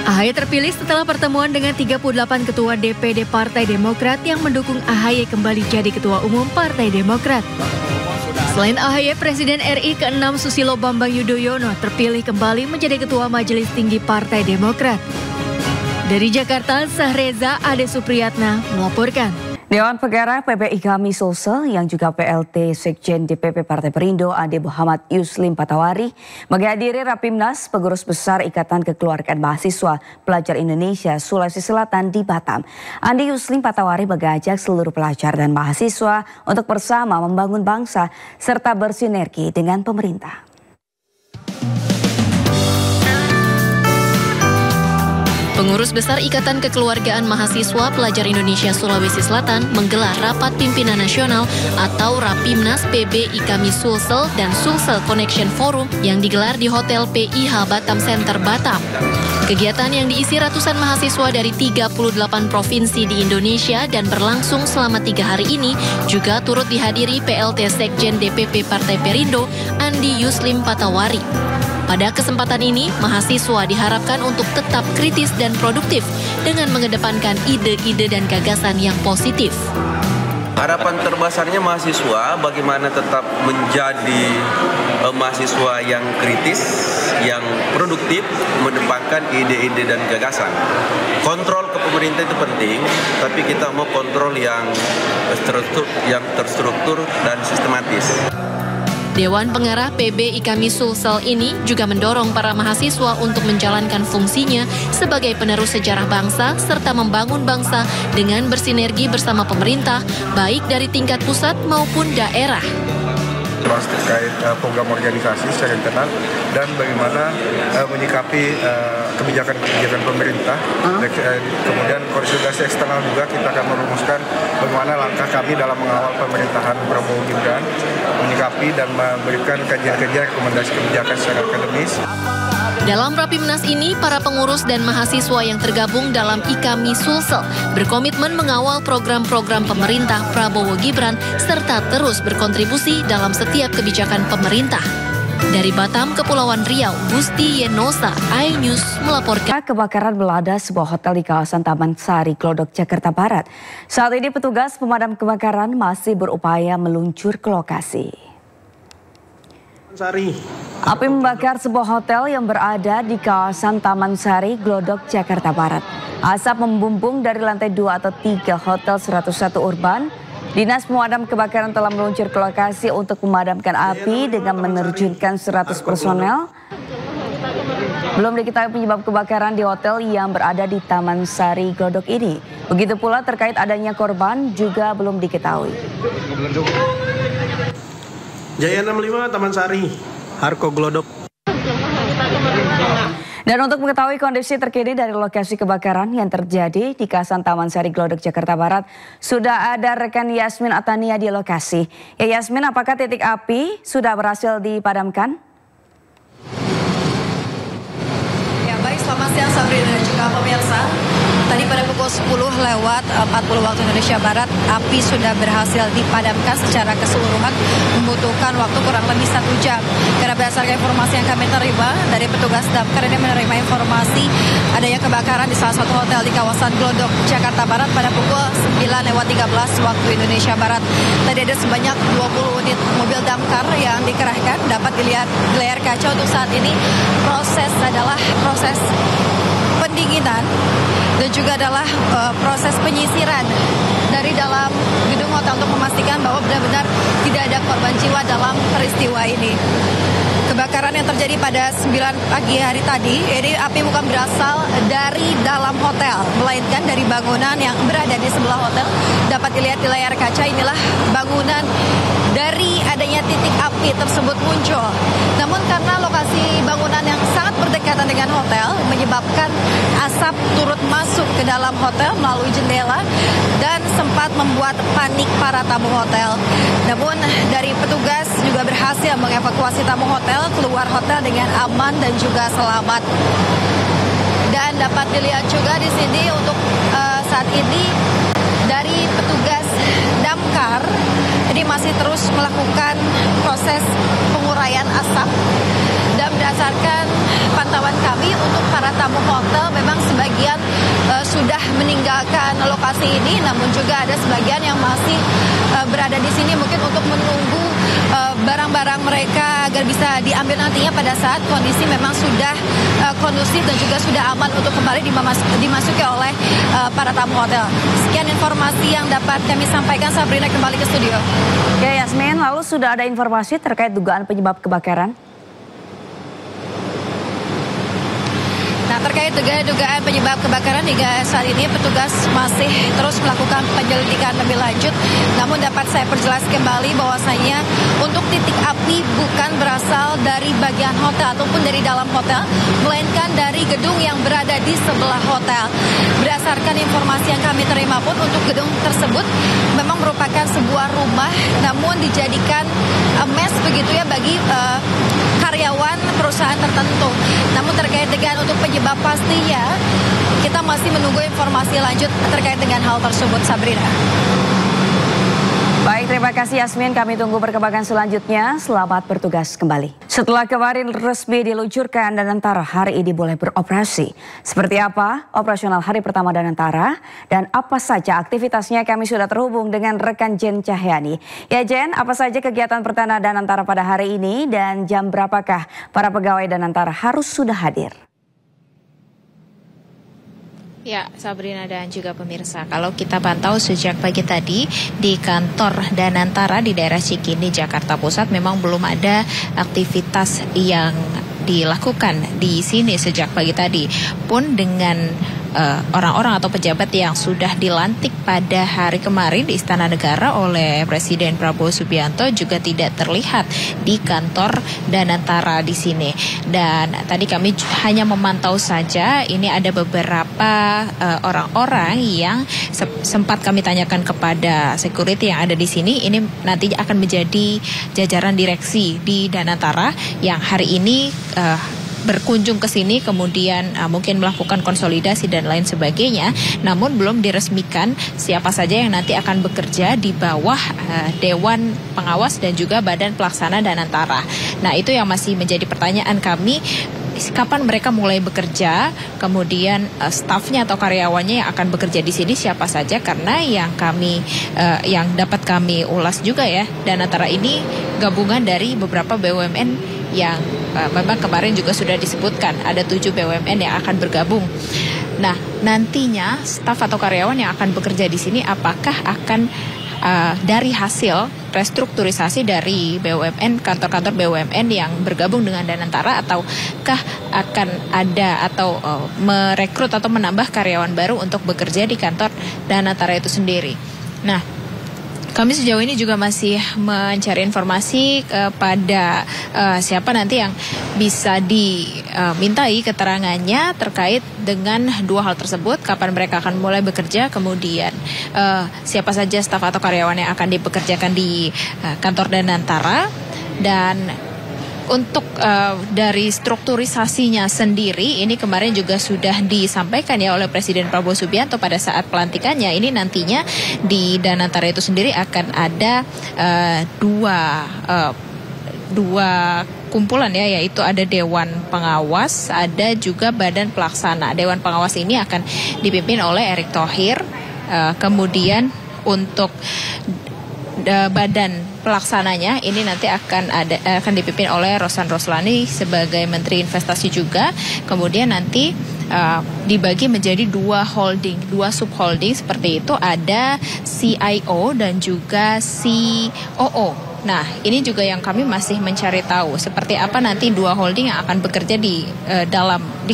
AHY terpilih setelah pertemuan dengan 38 ketua DPD Partai Demokrat yang mendukung AHY kembali jadi Ketua Umum Partai Demokrat. Selain AHY, Presiden RI ke-6 Susilo Bambang Yudhoyono terpilih kembali menjadi Ketua Majelis Tinggi Partai Demokrat. Dari Jakarta, Sahreza Ade Supriyatna melaporkan. Dewan Pengarah PBI Kami Sulsel yang juga PLT Sekjen DPP Partai Perindo Ade Muhammad Yuslim Patawari menghadiri Rapimnas Pengurus Besar Ikatan Kekeluargaan Mahasiswa Pelajar Indonesia Sulawesi Selatan di Batam. Ade Yuslim Patawari mengajak seluruh pelajar dan mahasiswa untuk bersama membangun bangsa serta bersinergi dengan pemerintah. Pengurus Besar Ikatan Kekeluargaan Mahasiswa Pelajar Indonesia Sulawesi Selatan menggelar Rapat Pimpinan Nasional atau Rapimnas PBI Kami Sulsel dan Sulsel Connection Forum yang digelar di Hotel PIH Batam Center Batam. Kegiatan yang diisi ratusan mahasiswa dari 38 provinsi di Indonesia dan berlangsung selama 3 hari ini juga turut dihadiri PLT Sekjen DPP Partai Perindo Andi Yuslim Patawari. Pada kesempatan ini, mahasiswa diharapkan untuk tetap kritis dan produktif dengan mengedepankan ide-ide dan gagasan yang positif. Harapan terbesarnya mahasiswa bagaimana tetap menjadi mahasiswa yang kritis, yang produktif, mengedepankan ide-ide dan gagasan. Kontrol ke pemerintah itu penting, tapi kita mau kontrol yang terstruktur dan sistematis. Dewan Pengarah PBI Kami Sulsel ini juga mendorong para mahasiswa untuk menjalankan fungsinya sebagai penerus sejarah bangsa serta membangun bangsa dengan bersinergi bersama pemerintah, baik dari tingkat pusat maupun daerah. Terkait program organisasi secara internal dan bagaimana menyikapi kebijakan-kebijakan pemerintah. Kemudian konsolidasi eksternal juga kita akan merumuskan bagaimana langkah kami dalam mengawal pemerintahan Prabowo Gibran, menyikapi dan memberikan kajian-kajian rekomendasi kebijakan secara akademis. Dalam Rapimnas ini, para pengurus dan mahasiswa yang tergabung dalam IKAMI Sulsel berkomitmen mengawal program-program pemerintah Prabowo Gibran serta terus berkontribusi dalam setiap kebijakan pemerintah. Dari Batam, Kepulauan Riau, Gusti Yenosa, iNews melaporkan. Kebakaran melanda sebuah hotel di kawasan Taman Sari, Glodok, Jakarta Barat. Saat ini petugas pemadam kebakaran masih berupaya meluncur ke lokasi. Api membakar sebuah hotel yang berada di kawasan Taman Sari, Glodok, Jakarta Barat. Asap membumbung dari lantai 2 atau 3 Hotel 101 Urban. Dinas pemadam kebakaran telah meluncur ke lokasi untuk memadamkan api dengan menerjunkan 100 personel. Belum diketahui penyebab kebakaran di hotel yang berada di Taman Sari, Glodok ini. Begitu pula terkait adanya korban juga belum diketahui. Jaya 65 Taman Sari, Harko Glodok. Dan untuk mengetahui kondisi terkini dari lokasi kebakaran yang terjadi di kawasan Taman Sari, Glodok, Jakarta Barat, sudah ada rekan Yasmin Atania di lokasi. Ya Yasmin, apakah titik api sudah berhasil dipadamkan? Ya baik, selamat siang Sabrina dan juga pemirsa. Tadi pada pukul 10 lewat 40 waktu Indonesia Barat, api sudah berhasil dipadamkan secara keseluruhan, membutuhkan waktu kurang lebih 1 jam. Karena berdasarkan informasi yang kami terima dari petugas damkar, ini menerima informasi adanya kebakaran di salah satu hotel di kawasan Glodok, Jakarta Barat pada pukul 9 lewat 13 waktu Indonesia Barat. Tadi ada sebanyak 20 unit mobil damkar yang dikerahkan. Dapat dilihat di layar kaca untuk saat ini proses adalah proses pendinginan dan juga adalah proses penyisiran dari dalam gedung hotel untuk memastikan bahwa benar-benar tidak ada korban jiwa dalam peristiwa ini. Kebakaran yang terjadi pada 9 pagi hari tadi, ini api bukan berasal dari dalam hotel, melainkan dari bangunan yang berada di sebelah hotel. Dapat dilihat di layar kaca, inilah bangunan dari adanya titik api tersebut muncul. Namun karena lokasi bangunan yang sangat berdekatan dengan hotel, menyebabkan asap turut masuk ke dalam hotel melalui jendela dan sempat membuat panik para tamu hotel. Namun dari petugas juga berhasil mengevakuasi tamu hotel keluar hotel dengan aman dan juga selamat. Dan dapat dilihat juga di sini untuk saat ini dari petugas damkar ini masih terus melakukan proses penguraian asap. Dan berdasarkan pantauan kami untuk para tamu hotel memang sebagian sudah meninggalkan lokasi ini, namun juga ada sebagian yang masih berada di sini mungkin untuk menunggu barang-barang mereka agar bisa diambil nantinya pada saat kondisi memang sudah kondusif dan juga sudah aman untuk kembali dimasuki oleh para tamu hotel. Sekian informasi yang dapat kami sampaikan. Sabrina, kembali ke studio. Ya Yasmin, lalu sudah ada informasi terkait dugaan penyebab kebakaran? Nah, terkait dugaan penyebab kebakaran hingga saat ini petugas masih terus melakukan penyelidikan lebih lanjut. Namun dapat saya perjelas kembali bahwasanya untuk titik api bukan berasal dari bagian hotel ataupun dari dalam hotel, melainkan dari gedung yang berada di sebelah hotel. Berdasarkan informasi yang kami terima pun untuk gedung tersebut memang merupakan sebuah rumah, namun dijadikan mes begitu ya bagi karyawan perusahaan tertentu. Namun terkait dengan untuk penyebab pastinya, kita masih menunggu informasi lanjut terkait dengan hal tersebut, Sabrina. Baik, terima kasih Yasmin. Kami tunggu perkembangan selanjutnya. Selamat bertugas kembali. Setelah kemarin resmi diluncurkan Danantara, hari ini boleh beroperasi. Seperti apa operasional hari pertama Danantara dan apa saja aktivitasnya, kami sudah terhubung dengan rekan Jen Cahyani. Ya Jen, apa saja kegiatan perdana Danantara pada hari ini dan jam berapakah para pegawai Danantara harus sudah hadir? Ya, Sabrina dan juga pemirsa, kalau kita pantau sejak pagi tadi di kantor Danantara di daerah Cikini, Jakarta Pusat memang belum ada aktivitas yang dilakukan di sini sejak pagi tadi. Pun dengan orang-orang atau pejabat yang sudah dilantik pada hari kemarin di Istana Negara oleh Presiden Prabowo Subianto juga tidak terlihat di kantor Danantara di sini. Dan tadi kami hanya memantau saja, ini ada beberapa orang-orang yang sempat kami tanyakan kepada security yang ada di sini. Ini nanti akan menjadi jajaran direksi di Danantara yang hari ini berkunjung ke sini, kemudian mungkin melakukan konsolidasi dan lain sebagainya. Namun belum diresmikan siapa saja yang nanti akan bekerja di bawah Dewan Pengawas dan juga Badan Pelaksana Danantara. Nah, itu yang masih menjadi pertanyaan kami. Kapan mereka mulai bekerja, kemudian stafnya atau karyawannya yang akan bekerja di sini siapa saja, karena yang dapat kami ulas juga ya, Danantara ini gabungan dari beberapa BUMN yang memang kemarin juga sudah disebutkan ada 7 BUMN yang akan bergabung. Nah, nantinya staf atau karyawan yang akan bekerja di sini apakah akan dari hasil restrukturisasi dari BUMN, kantor-kantor BUMN yang bergabung dengan Danantara, ataukah akan ada atau merekrut atau menambah karyawan baru untuk bekerja di kantor Danantara itu sendiri. Nah, kami sejauh ini juga masih mencari informasi kepada siapa nanti yang bisa dimintai keterangannya terkait dengan 2 hal tersebut, kapan mereka akan mulai bekerja, kemudian siapa saja staf atau karyawan yang akan dipekerjakan di kantor Danantara. Dan untuk dari strukturisasinya sendiri, ini kemarin juga sudah disampaikan ya oleh Presiden Prabowo Subianto pada saat pelantikannya. Ini nantinya di Danantara itu sendiri akan ada dua kumpulan ya, yaitu ada Dewan Pengawas, ada juga Badan Pelaksana. Dewan Pengawas ini akan dipimpin oleh Erick Thohir, kemudian untuk badan pelaksananya ini nanti akan dipimpin oleh Rosan Roslani sebagai Menteri Investasi juga. Kemudian nanti dibagi menjadi 2 holding, 2 subholding seperti itu, ada CIO dan juga COO. Nah, ini juga yang kami masih mencari tahu seperti apa nanti 2 holding yang akan bekerja di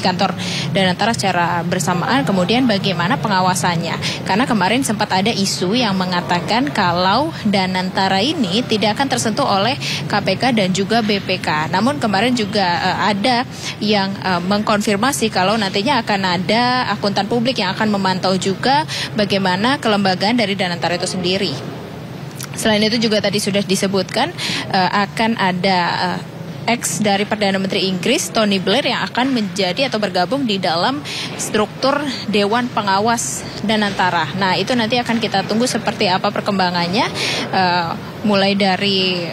kantor Danantara secara bersamaan, kemudian bagaimana pengawasannya. Karena kemarin sempat ada isu yang mengatakan kalau Danantara ini tidak akan tersentuh oleh KPK dan juga BPK. Namun kemarin juga ada yang mengkonfirmasi kalau nantinya akan ada akuntan publik yang akan memantau juga bagaimana kelembagaan dari Danantara itu sendiri. Selain itu juga tadi sudah disebutkan akan ada ex dari Perdana Menteri Inggris Tony Blair yang akan menjadi atau bergabung di dalam struktur Dewan Pengawas Danantara. Nah, itu nanti akan kita tunggu seperti apa perkembangannya, mulai dari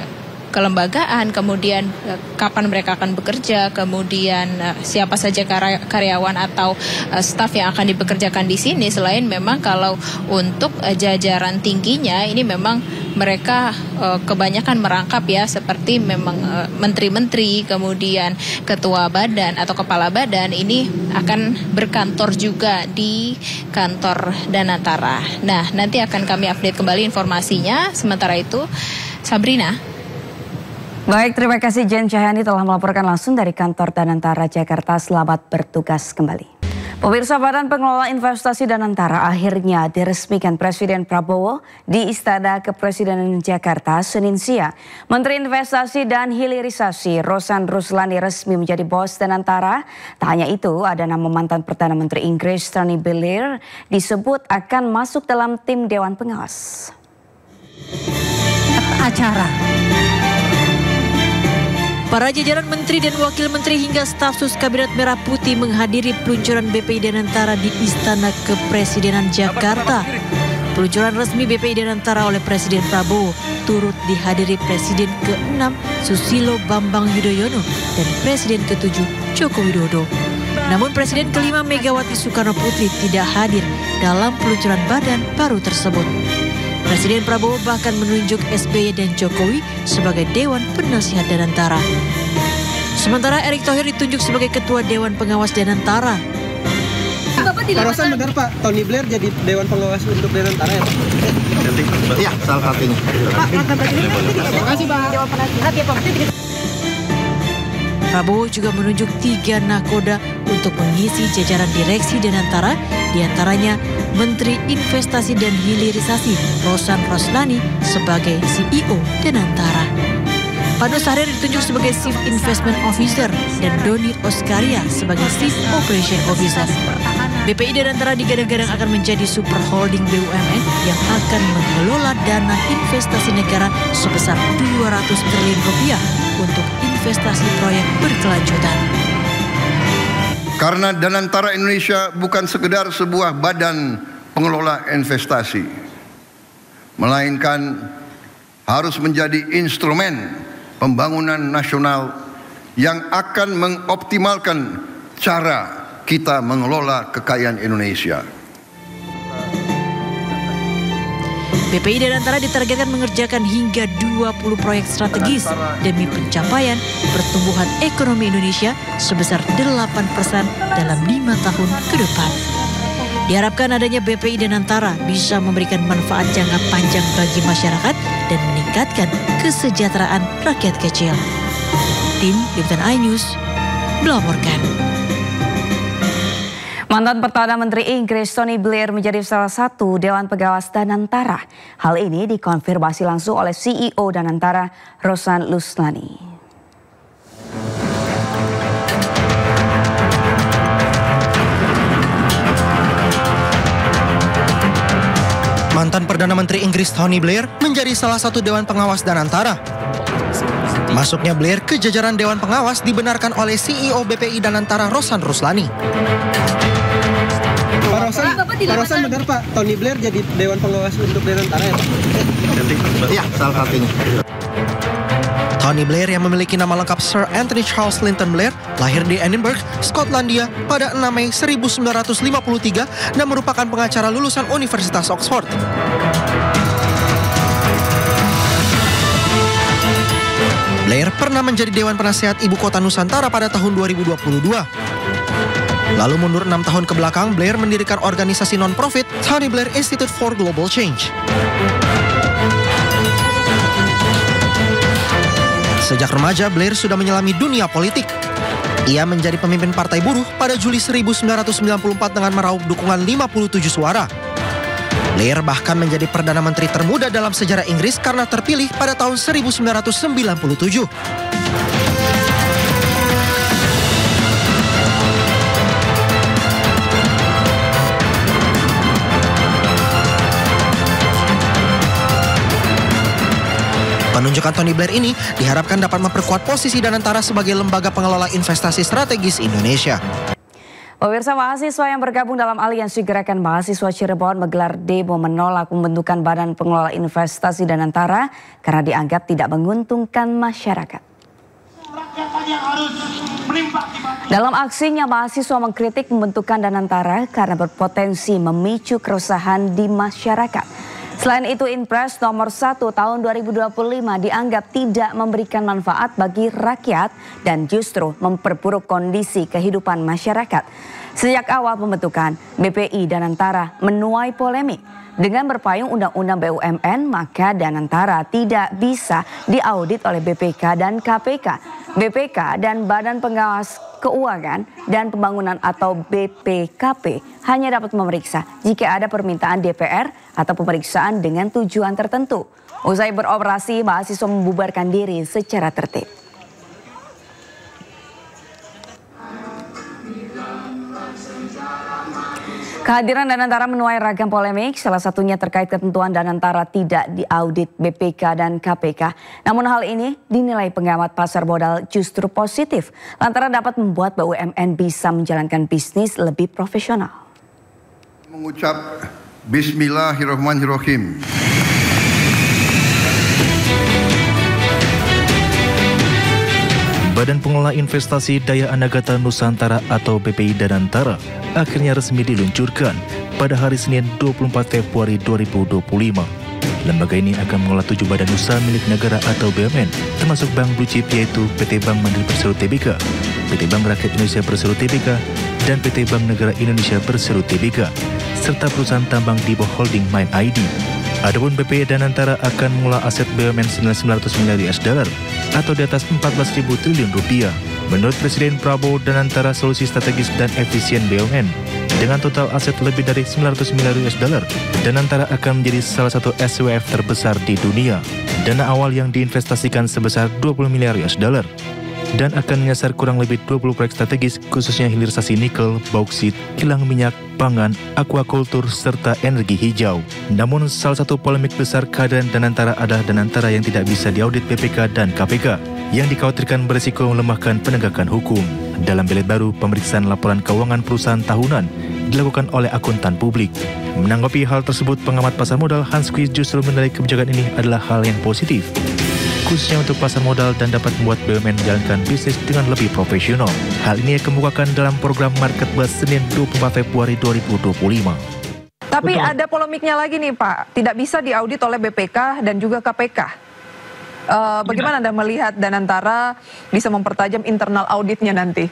kelembagaan, kemudian kapan mereka akan bekerja, kemudian siapa saja karyawan atau staf yang akan dipekerjakan di sini. Selain memang kalau untuk jajaran tingginya ini memang mereka kebanyakan merangkap ya, seperti memang menteri-menteri, kemudian ketua badan atau kepala badan ini akan berkantor juga di kantor Danantara. Nah, nanti akan kami update kembali informasinya. Sementara itu, Sabrina. Baik, terima kasih Jen Cahyani telah melaporkan langsung dari kantor Danantara Jakarta. Selamat bertugas kembali. Pemirsa, Badan Pengelola Investasi Danantara akhirnya diresmikan Presiden Prabowo di Istana Kepresidenan Jakarta Senin siang. Menteri Investasi dan Hilirisasi Rosan Roslani resmi menjadi bos Danantara. Tak hanya itu, ada nama mantan Perdana Menteri Inggris Tony Blair disebut akan masuk dalam tim Dewan Pengawas. Acara. Para jajaran menteri dan wakil menteri hingga staf sus Kabinet Merah Putih menghadiri peluncuran BPI Danantara di Istana Kepresidenan Jakarta. Peluncuran resmi BPI Danantara oleh Presiden Prabowo turut dihadiri Presiden ke-6 Susilo Bambang Yudhoyono dan Presiden ke-7 Joko Widodo. Namun Presiden ke-5 Megawati Soekarno Putri tidak hadir dalam peluncuran badan baru tersebut. Presiden Prabowo bahkan menunjuk SBY dan Jokowi sebagai Dewan Penasihat Danantara. Sementara Erick Thohir ditunjuk sebagai Ketua Dewan Pengawas Danantara. Pak Rosan, benar Pak, Tony Blair jadi Dewan Pengawas untuk Danantara ya Pak? Iya, salah satunya. Terima kasih Pak. Dewan Penasihat ya Pak. Prabowo juga menunjuk 3 nakoda untuk mengisi jajaran direksi Danantara, diantaranya Menteri Investasi dan Hilirisasi Rosan Roslani sebagai CEO Danantara. Pano Sahrir ditunjuk sebagai Chief Investment Officer dan Doni Oskaria sebagai Chief Operation Officer. BPI Danantara digadang-gadang akan menjadi super holding BUMN yang akan mengelola dana investasi negara sebesar 200 triliun rupiah untuk investasi proyek berkelanjutan. Karena Danantara Indonesia bukan sekedar sebuah badan pengelola investasi, melainkan harus menjadi instrumen pembangunan nasional yang akan mengoptimalkan cara kita mengelola kekayaan Indonesia. BPI Danantara ditargetkan mengerjakan hingga 20 proyek strategis demi pencapaian pertumbuhan ekonomi Indonesia sebesar 8% dalam 5 tahun ke depan. Diharapkan adanya BPI Danantara bisa memberikan manfaat jangka panjang bagi masyarakat dan meningkatkan kesejahteraan rakyat kecil. Tim Liputan iNews melaporkan. Mantan Perdana Menteri Inggris Tony Blair menjadi salah satu Dewan Pengawas Danantara. Hal ini dikonfirmasi langsung oleh CEO Danantara, Rosan Luslani. Mantan Perdana Menteri Inggris Tony Blair menjadi salah satu Dewan Pengawas Danantara. Masuknya Blair ke jajaran Dewan Pengawas dibenarkan oleh CEO BPI Danantara, Rosan Ruslani. Pak Rosan benar Pak, Tony Blair jadi Dewan Pengawas untuk Danantara ya Pak? Iya, salah satunya. Tony Blair yang memiliki nama lengkap Sir Anthony Charles Linton Blair lahir di Edinburgh, Skotlandia pada 6 Mei 1953 dan merupakan pengacara lulusan Universitas Oxford. Blair pernah menjadi Dewan Penasehat Ibu Kota Nusantara pada tahun 2022. Lalu mundur 6 tahun ke belakang, Blair mendirikan organisasi non-profit Tony Blair Institute for Global Change. Sejak remaja, Blair sudah menyelami dunia politik. Ia menjadi pemimpin Partai Buruh pada Juli 1994 dengan meraup dukungan 57 suara. Blair bahkan menjadi Perdana Menteri termuda dalam sejarah Inggris karena terpilih pada tahun 1997. Penunjukan Tony Blair ini diharapkan dapat memperkuat posisi Danantara sebagai lembaga pengelola investasi strategis Indonesia. Pemirsa, mahasiswa yang bergabung dalam Aliansi Gerakan Mahasiswa Cirebon menggelar demo menolak pembentukan Badan Pengelola Investasi Danantara karena dianggap tidak menguntungkan masyarakat. Dalam aksinya, mahasiswa mengkritik pembentukan Danantara karena berpotensi memicu keresahan di masyarakat. Selain itu, Inpres nomor 1 tahun 2025 dianggap tidak memberikan manfaat bagi rakyat dan justru memperburuk kondisi kehidupan masyarakat. Sejak awal pembentukan, BPI Danantara menuai polemik. Dengan berpayung Undang-Undang BUMN, maka Danantara tidak bisa diaudit oleh BPK dan KPK. BPK dan Badan Pengawas Keuangan dan Pembangunan atau BPKP hanya dapat memeriksa jika ada permintaan DPR atau pemeriksaan dengan tujuan tertentu. Usai beroperasi, mahasiswa membubarkan diri secara tertib. Kehadiran Danantara menuai ragam polemik, salah satunya terkait ketentuan Danantara tidak diaudit BPK dan KPK. Namun hal ini dinilai pengamat pasar modal justru positif, lantaran dapat membuat BUMN bisa menjalankan bisnis lebih profesional. Mengucap Bismillahirrahmanirrahim. Badan Pengelola Investasi Daya Anagata Nusantara atau BPI Danantara akhirnya resmi diluncurkan pada hari Senin 24 Februari 2025. Lembaga ini akan mengelola 7 badan usaha milik negara atau BUMN, termasuk bank blue chip yaitu PT Bank Mandiri Persero Tbk, PT Bank Rakyat Indonesia Persero Tbk, dan PT Bank Negara Indonesia Persero Tbk, serta perusahaan tambang di bawah holding Mind ID. Adapun BPI Danantara akan mengelola aset BUMN senilai $900 miliar atau di atas 14.000 triliun rupiah. Menurut Presiden Prabowo, Danantara solusi strategis dan efisien BUMN. Dengan total aset lebih dari $900 miliar, Danantara akan menjadi salah satu SWF terbesar di dunia. Dana awal yang diinvestasikan sebesar $20 miliar dan akan menyasar kurang lebih 20 proyek strategis khususnya hilirisasi nikel, bauksit, kilang minyak, pangan, aquakultur, serta energi hijau. Namun salah satu polemik besar kehadiran Danantara adalah Danantara yang tidak bisa diaudit BPK dan KPK yang dikhawatirkan berisiko melemahkan penegakan hukum. Dalam belit baru, pemeriksaan laporan keuangan perusahaan tahunan dilakukan oleh akuntan publik. Menanggapi hal tersebut, pengamat pasar modal Hans Kuis justru menilai kebijakan ini adalah hal yang positif, khususnya untuk pasar modal dan dapat membuat BUMN menjalankan bisnis dengan lebih profesional. Hal ini dikemukakan dalam program Market Buzz Senin 24 Februari 2025. Tapi ada polemiknya lagi nih Pak, tidak bisa diaudit oleh BPK dan juga KPK. Bagaimana Anda melihat Danantara bisa mempertajam internal auditnya nanti?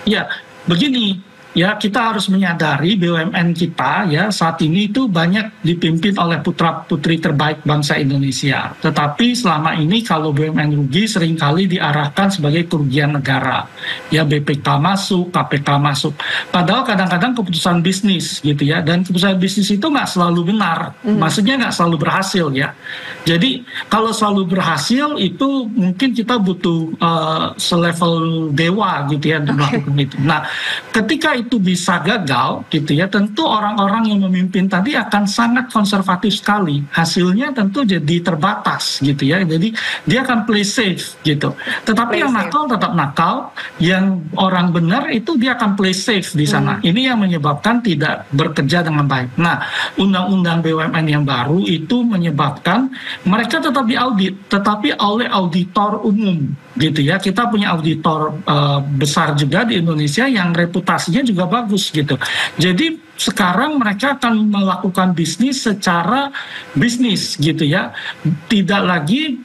Ya, begini. Ya, kita harus menyadari BUMN kita ya saat ini itu banyak dipimpin oleh putra-putri terbaik bangsa Indonesia. Tetapi selama ini kalau BUMN rugi seringkali diarahkan sebagai kerugian negara. Ya, BPK masuk, KPK masuk. Padahal kadang-kadang keputusan bisnis gitu ya. Dan keputusan bisnis itu nggak selalu benar. Maksudnya nggak selalu berhasil ya. Jadi kalau selalu berhasil itu mungkin kita butuh selevel dewa gitu ya untuk melakukan itu. Nah, ketika itu bisa gagal gitu ya, tentu orang-orang yang memimpin tadi akan sangat konservatif sekali. Hasilnya tentu jadi terbatas gitu ya. Jadi dia akan play safe gitu. Tetapi yang nakal tetap nakal, yang orang benar itu dia akan play safe di sana. Ini yang menyebabkan tidak bekerja dengan baik. Nah, undang-undang BUMN yang baru itu menyebabkan mereka tetap diaudit, tetapi oleh auditor umum gitu ya. Kita punya auditor besar juga di Indonesia yang reputasinya juga bagus gitu. Jadi sekarang mereka akan melakukan bisnis secara bisnis gitu ya. Tidak lagi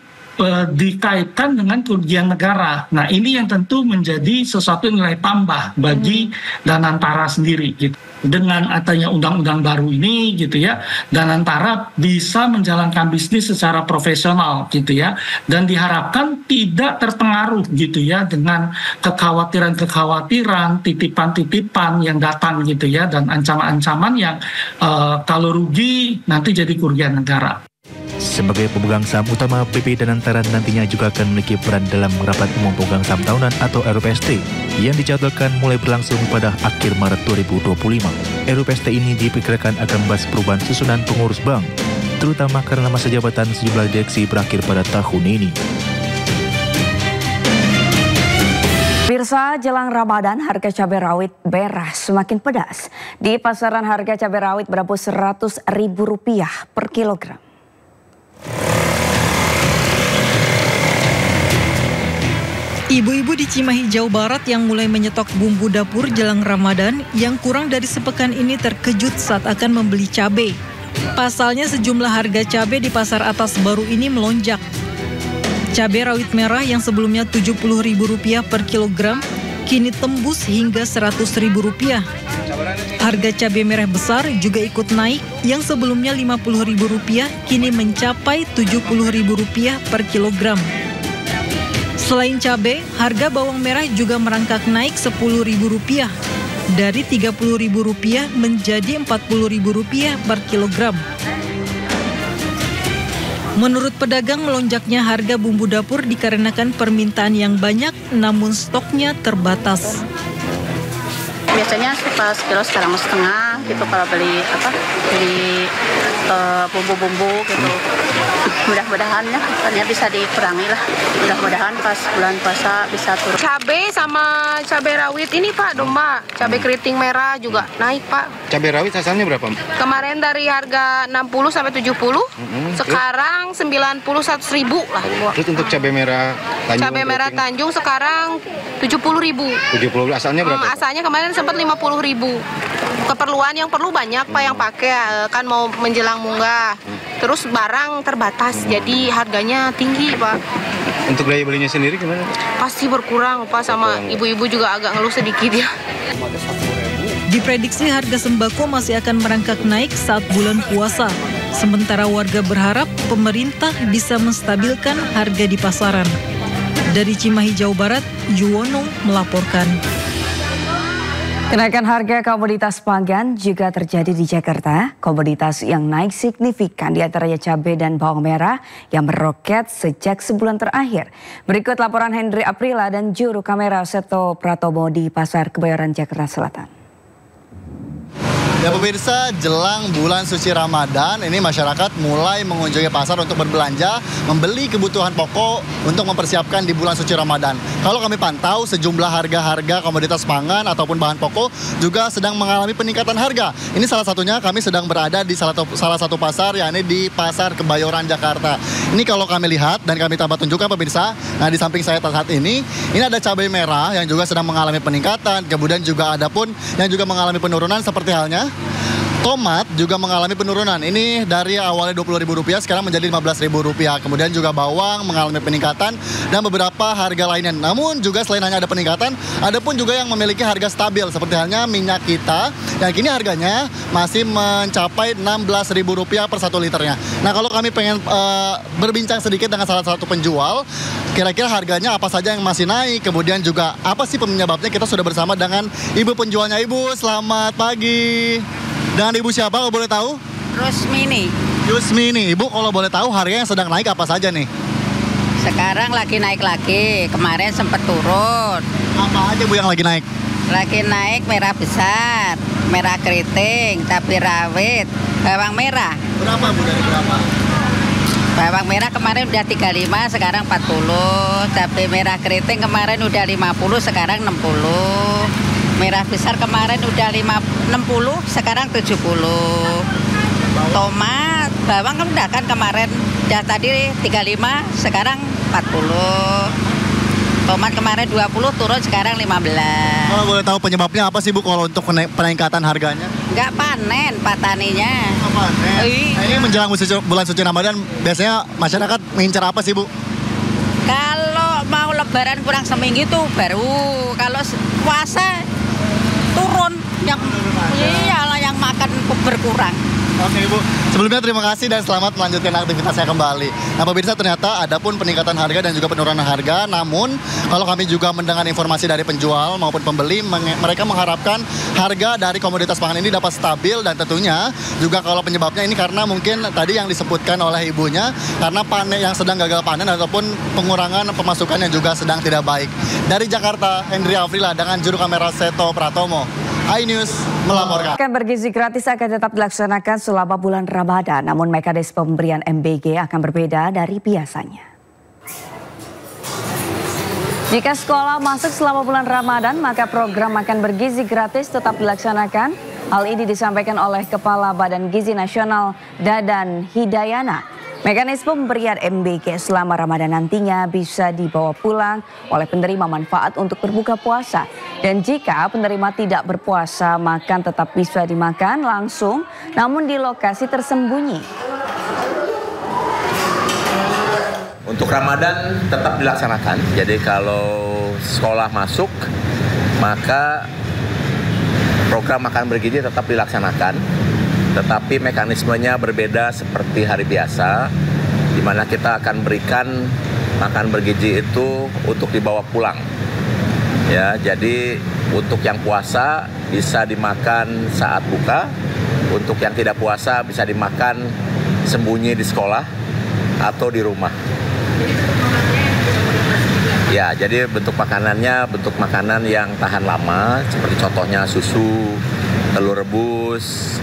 dikaitkan dengan kerugian negara. Nah, ini yang tentu menjadi sesuatu nilai tambah bagi Danantara sendiri gitu. Dengan adanya undang-undang baru ini gitu ya, Danantara bisa menjalankan bisnis secara profesional gitu ya, dan diharapkan tidak terpengaruh gitu ya dengan kekhawatiran-kekhawatiran, titipan-titipan yang datang gitu ya, dan ancaman-ancaman yang kalau rugi nanti jadi kerugian negara. Sebagai pemegang saham utama, BP Danantara nantinya juga akan memiliki peran dalam rapat umum pemegang saham tahunan atau RPST yang dijadwalkan mulai berlangsung pada akhir Maret 2025. RPST ini diperkirakan akan membahas perubahan susunan pengurus bank, terutama karena masa jabatan sejumlah direksi berakhir pada tahun ini. Pemirsa, jelang Ramadan harga cabai rawit merah semakin pedas. Di pasaran harga cabai rawit berapus Rp100.000 per kilogram. Ibu-ibu di Cimahi, Jawa Barat yang mulai menyetok bumbu dapur jelang Ramadan yang kurang dari sepekan ini terkejut saat akan membeli cabai. Pasalnya sejumlah harga cabai di pasar atas baru ini melonjak. Cabai rawit merah yang sebelumnya Rp70.000 per kilogram kini tembus hingga Rp100.000. Harga cabai merah besar juga ikut naik yang sebelumnya Rp50.000 kini mencapai Rp70.000 per kilogram. Selain cabai, harga bawang merah juga merangkak naik Rp10.000 dari Rp30.000 menjadi Rp40.000 per kilogram. Menurut pedagang, melonjaknya harga bumbu dapur dikarenakan permintaan yang banyak namun stoknya terbatas. Biasanya pas kilo sekarang setengah gitu kalau beli bumbu-bumbu gitu. Mudah-mudahan ya katanya bisa dikurangi lah. Mudah-mudahan pas bulan puasa bisa turun. Cabai sama cabai rawit ini Pak domba, cabai keriting merah juga naik Pak. Cabai rawit asalnya berapa? Kemarin dari harga 60 sampai 70, sekarang 90 100.000 lah. Terus untuk cabai merah Tanjung? Cabai merah Tanjung sekarang 70.000. 70 asalnya berapa? Asalnya kemarin sempat 50.000. Keperluan yang perlu banyak Pak yang pakai, kan mau menjelang munggah. Terus barang terbatas, jadi harganya tinggi Pak. Untuk daya belinya sendiri gimana? Pasti berkurang Pak, sama ibu-ibu juga agak ngeluh sedikit ya. Diprediksi harga sembako masih akan merangkak naik saat bulan puasa. Sementara warga berharap pemerintah bisa menstabilkan harga di pasaran. Dari Cimahi, Jawa Barat, Yuwono melaporkan. Kenaikan harga komoditas pangan juga terjadi di Jakarta. Komoditas yang naik signifikan diantaranya cabai dan bawang merah yang meroket sejak sebulan terakhir. Berikut laporan Hendri Aprila dan juru kamera Seto Pratomo di Pasar Kebayoran, Jakarta Selatan. Ya pemirsa, jelang bulan suci Ramadan, ini masyarakat mulai mengunjungi pasar untuk berbelanja, membeli kebutuhan pokok untuk mempersiapkan di bulan suci Ramadan. Kalau kami pantau, sejumlah harga-harga komoditas pangan ataupun bahan pokok juga sedang mengalami peningkatan harga. Ini salah satunya kami sedang berada di salah satu pasar, yakni di Pasar Kebayoran, Jakarta. Ini kalau kami lihat dan kami tambah tunjukkan pemirsa, nah di samping saya saat ini ada cabai merah yang juga sedang mengalami peningkatan, kemudian juga ada pun yang juga mengalami penurunan seperti halnya tomat juga mengalami penurunan. Ini dari awalnya Rp20.000 sekarang menjadi Rp15.000. Kemudian juga bawang mengalami peningkatan dan beberapa harga lainnya. Namun juga selain hanya ada peningkatan, ada pun juga yang memiliki harga stabil seperti halnya minyak kita yang kini harganya masih mencapai Rp16.000 per 1 liternya. Nah, kalau kami pengen berbincang sedikit dengan salah satu penjual, kira-kira harganya apa saja yang masih naik, kemudian juga apa sih penyebabnya, kita sudah bersama dengan ibu penjualnya. Ibu, selamat pagi. Dengan ibu siapa kalau boleh tahu? Rusmini. Rusmini, ibu kalau boleh tahu harga yang sedang naik apa saja nih? Sekarang lagi naik lagi, kemarin sempat turun. Apa aja bu yang lagi naik? Lagi naik merah besar, merah keriting, cabai rawit, bawang merah. Berapa bu, dari berapa? Bawang merah kemarin udah 35, sekarang 40. Cabai merah keriting kemarin udah 50, sekarang 60. Merah besar kemarin udah 60, sekarang 70. Tomat, bawang kan udah kan kemarin, udah tadi 35, sekarang 40. Tomat kemarin 20, turun sekarang 15. Kalau boleh tahu penyebabnya apa sih bu kalau untuk peningkatan harganya? Nggak panen petaninya. Nggak panen? Nah, ini menjelang bulan suci Ramadan, biasanya masyarakat mengincar apa sih bu? Kalau mau lebaran kurang seminggu itu baru, kalau puasa turun, yang makan berkurang. Oke Bu, sebelumnya terima kasih dan selamat melanjutkan aktivitasnya kembali. Nah pemirsa, ternyata ada pun peningkatan harga dan juga penurunan harga. Namun kalau kami juga mendengar informasi dari penjual maupun pembeli, mereka mengharapkan harga dari komoditas pangan ini dapat stabil. Dan tentunya juga kalau penyebabnya ini karena mungkin tadi yang disebutkan oleh ibunya, karena panen yang sedang gagal panen ataupun pengurangan pemasukan yang juga sedang tidak baik. Dari Jakarta, Hendri Afrila dengan juru kamera Seto Pratomo, iNews melaporkan. Makan bergizi gratis akan tetap dilaksanakan selama bulan Ramadan, namun mekanisme pemberian MBG akan berbeda dari biasanya. Jika sekolah masuk selama bulan Ramadan, maka program makan bergizi gratis tetap dilaksanakan. Hal ini disampaikan oleh Kepala Badan Gizi Nasional Dadan Hidayana. Mekanisme pemberian MBG selama Ramadan nantinya bisa dibawa pulang oleh penerima manfaat untuk berbuka puasa. Dan jika penerima tidak berpuasa, makan tetap bisa dimakan langsung, namun di lokasi tersembunyi. Untuk Ramadan tetap dilaksanakan, jadi kalau sekolah masuk, maka program makan bergizi tetap dilaksanakan. Tetapi mekanismenya berbeda seperti hari biasa, di mana kita akan berikan makan bergizi itu untuk dibawa pulang. Ya, jadi untuk yang puasa bisa dimakan saat buka, untuk yang tidak puasa bisa dimakan sembunyi di sekolah atau di rumah. Ya, jadi bentuk makanannya bentuk makanan yang tahan lama, seperti contohnya susu, telur rebus,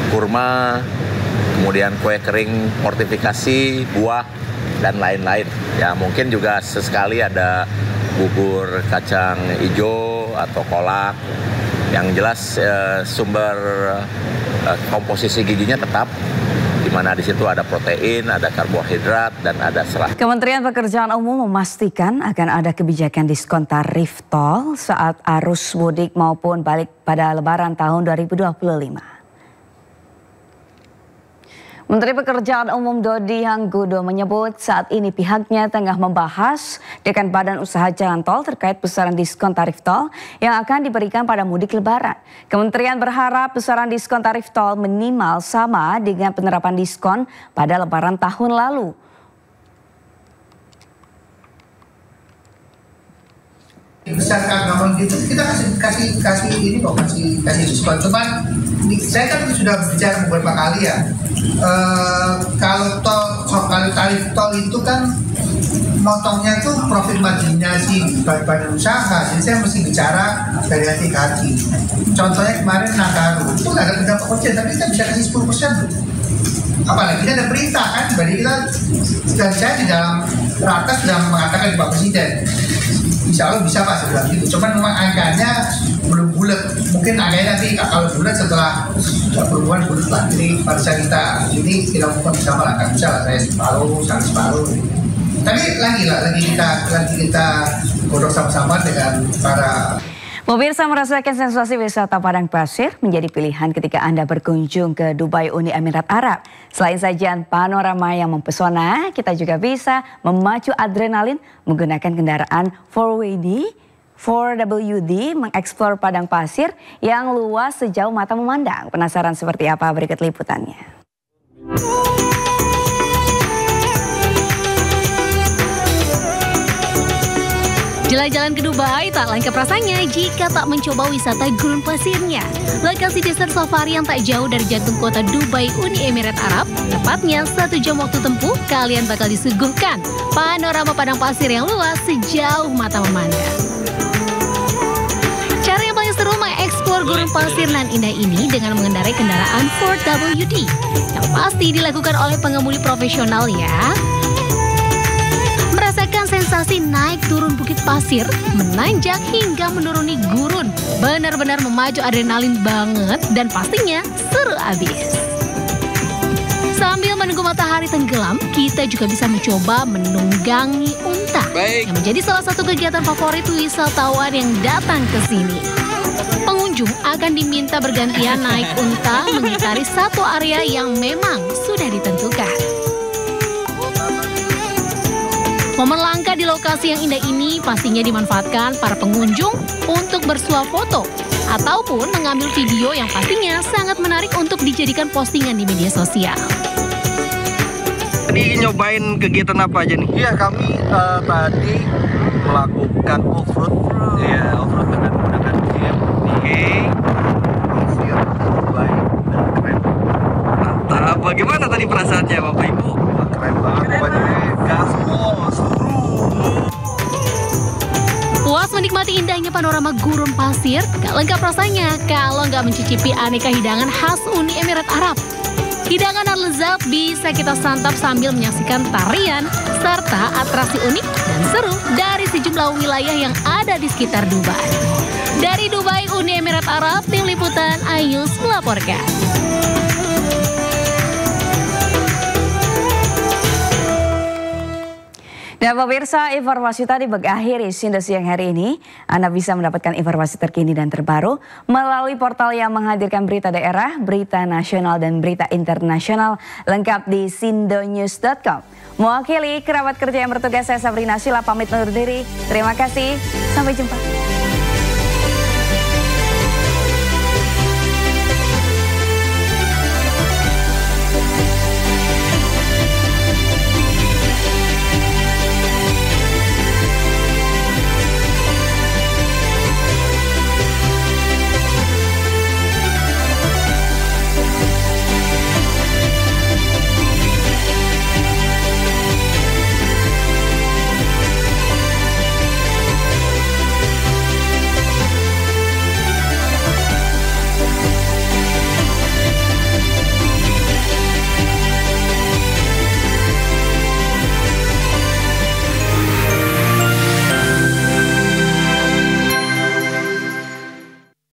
kurma, kemudian kue kering fortifikasi, buah, dan lain-lain. Ya, mungkin juga sesekali ada bubur kacang hijau atau kolak. Yang jelas sumber komposisi gizinya tetap, di mana di situ ada protein, ada karbohidrat, dan ada serat. Kementerian Pekerjaan Umum memastikan akan ada kebijakan diskon tarif tol saat arus mudik maupun balik pada Lebaran tahun 2025. Menteri Pekerjaan Umum Dodi Hanggodo menyebut saat ini pihaknya tengah membahas dengan Badan Usaha Jalan Tol terkait besaran diskon tarif tol yang akan diberikan pada mudik Lebaran. Kementerian berharap besaran diskon tarif tol minimal sama dengan penerapan diskon pada Lebaran tahun lalu. Besarkan kalau gitu kita kasih ini kok, kasih diskon. Cuman saya kan sudah bicara beberapa kali ya. Kalau tarif tol itu kan motongnya tuh profit marginnya si badan usaha, jadi saya mesti bicara dari hati ke hati. Contohnya kemarin Nagaru, itu nggak ada benda pekerjaan, tapi kita bisa kasih 10%. Apalagi kita ada perintah kan, berarti kita, dan saya di dalam ratas sudah mengatakan di Pak Presiden, insya Allah bisa Pak, saya bilang gitu. Cuman memang angkanya belum bulat, mungkin angkanya nanti kalau bulat setelah perhubungan bulat lah. Jadi pada saat kita lakukan bersama lah, kan bisa lah saya separuh. Tapi lagi kita godok sama-sama dengan para. Pemirsa, merasakan sensasi wisata padang pasir menjadi pilihan ketika Anda berkunjung ke Dubai Uni Emirat Arab. Selain sajian panorama yang mempesona, kita juga bisa memacu adrenalin menggunakan kendaraan 4WD mengeksplor padang pasir yang luas sejauh mata memandang. Penasaran seperti apa? Berikut liputannya. Jalan-jalan ke Dubai tak lengkap rasanya jika tak mencoba wisata gurun pasirnya. Lokasi desert safari yang tak jauh dari jantung kota Dubai Uni Emirat Arab, tepatnya 1 jam waktu tempuh, kalian bakal disuguhkan panorama padang pasir yang luas sejauh mata memandang. Cara yang paling seru mengeksplor gurun pasir nan indah ini dengan mengendarai kendaraan 4WD yang pasti dilakukan oleh pengemudi profesional ya. Merasakan sensasi naik turun bukit pasir, menanjak hingga menuruni gurun. Benar-benar memacu adrenalin banget dan pastinya seru abis. Sambil menunggu matahari tenggelam, kita juga bisa mencoba menunggangi unta. Yang menjadi salah satu kegiatan favorit wisatawan yang datang ke sini. Pengunjung akan diminta bergantian naik unta mengitari satu area yang memang sudah ditentukan. Momen langka di lokasi yang indah ini pastinya dimanfaatkan para pengunjung untuk bersuah foto ataupun mengambil video yang pastinya sangat menarik untuk dijadikan postingan di media sosial. Tadi nyobain kegiatan apa aja nih? Iya, kami tadi melakukan off-road. Iya, off-road dengan menggunakan jeep. Oke. Pasir, Dubai, dan keren. Mantap. Bagaimana tadi perasaannya Bapak Ibu? Keren banget. Pokoknya gaspol, seru. Puas menikmati indahnya panorama gurun pasir, gak lengkap rasanya kalau nggak mencicipi aneka hidangan khas Uni Emirat Arab. Hidangan dan lezat bisa kita santap sambil menyaksikan tarian serta atraksi unik dan seru dari sejumlah wilayah yang ada di sekitar Dubai. Dari Dubai Uni Emirat Arab, tim liputan iNews melaporkan. Dan pemirsa, informasi tadi berakhir Sinda siang hari ini. Anda bisa mendapatkan informasi terkini dan terbaru melalui portal yang menghadirkan berita daerah, berita nasional, dan berita internasional lengkap di sindonews.com. Mewakili kerabat kerja yang bertugas, saya Sabrina Sila pamit undur diri. Terima kasih, sampai jumpa.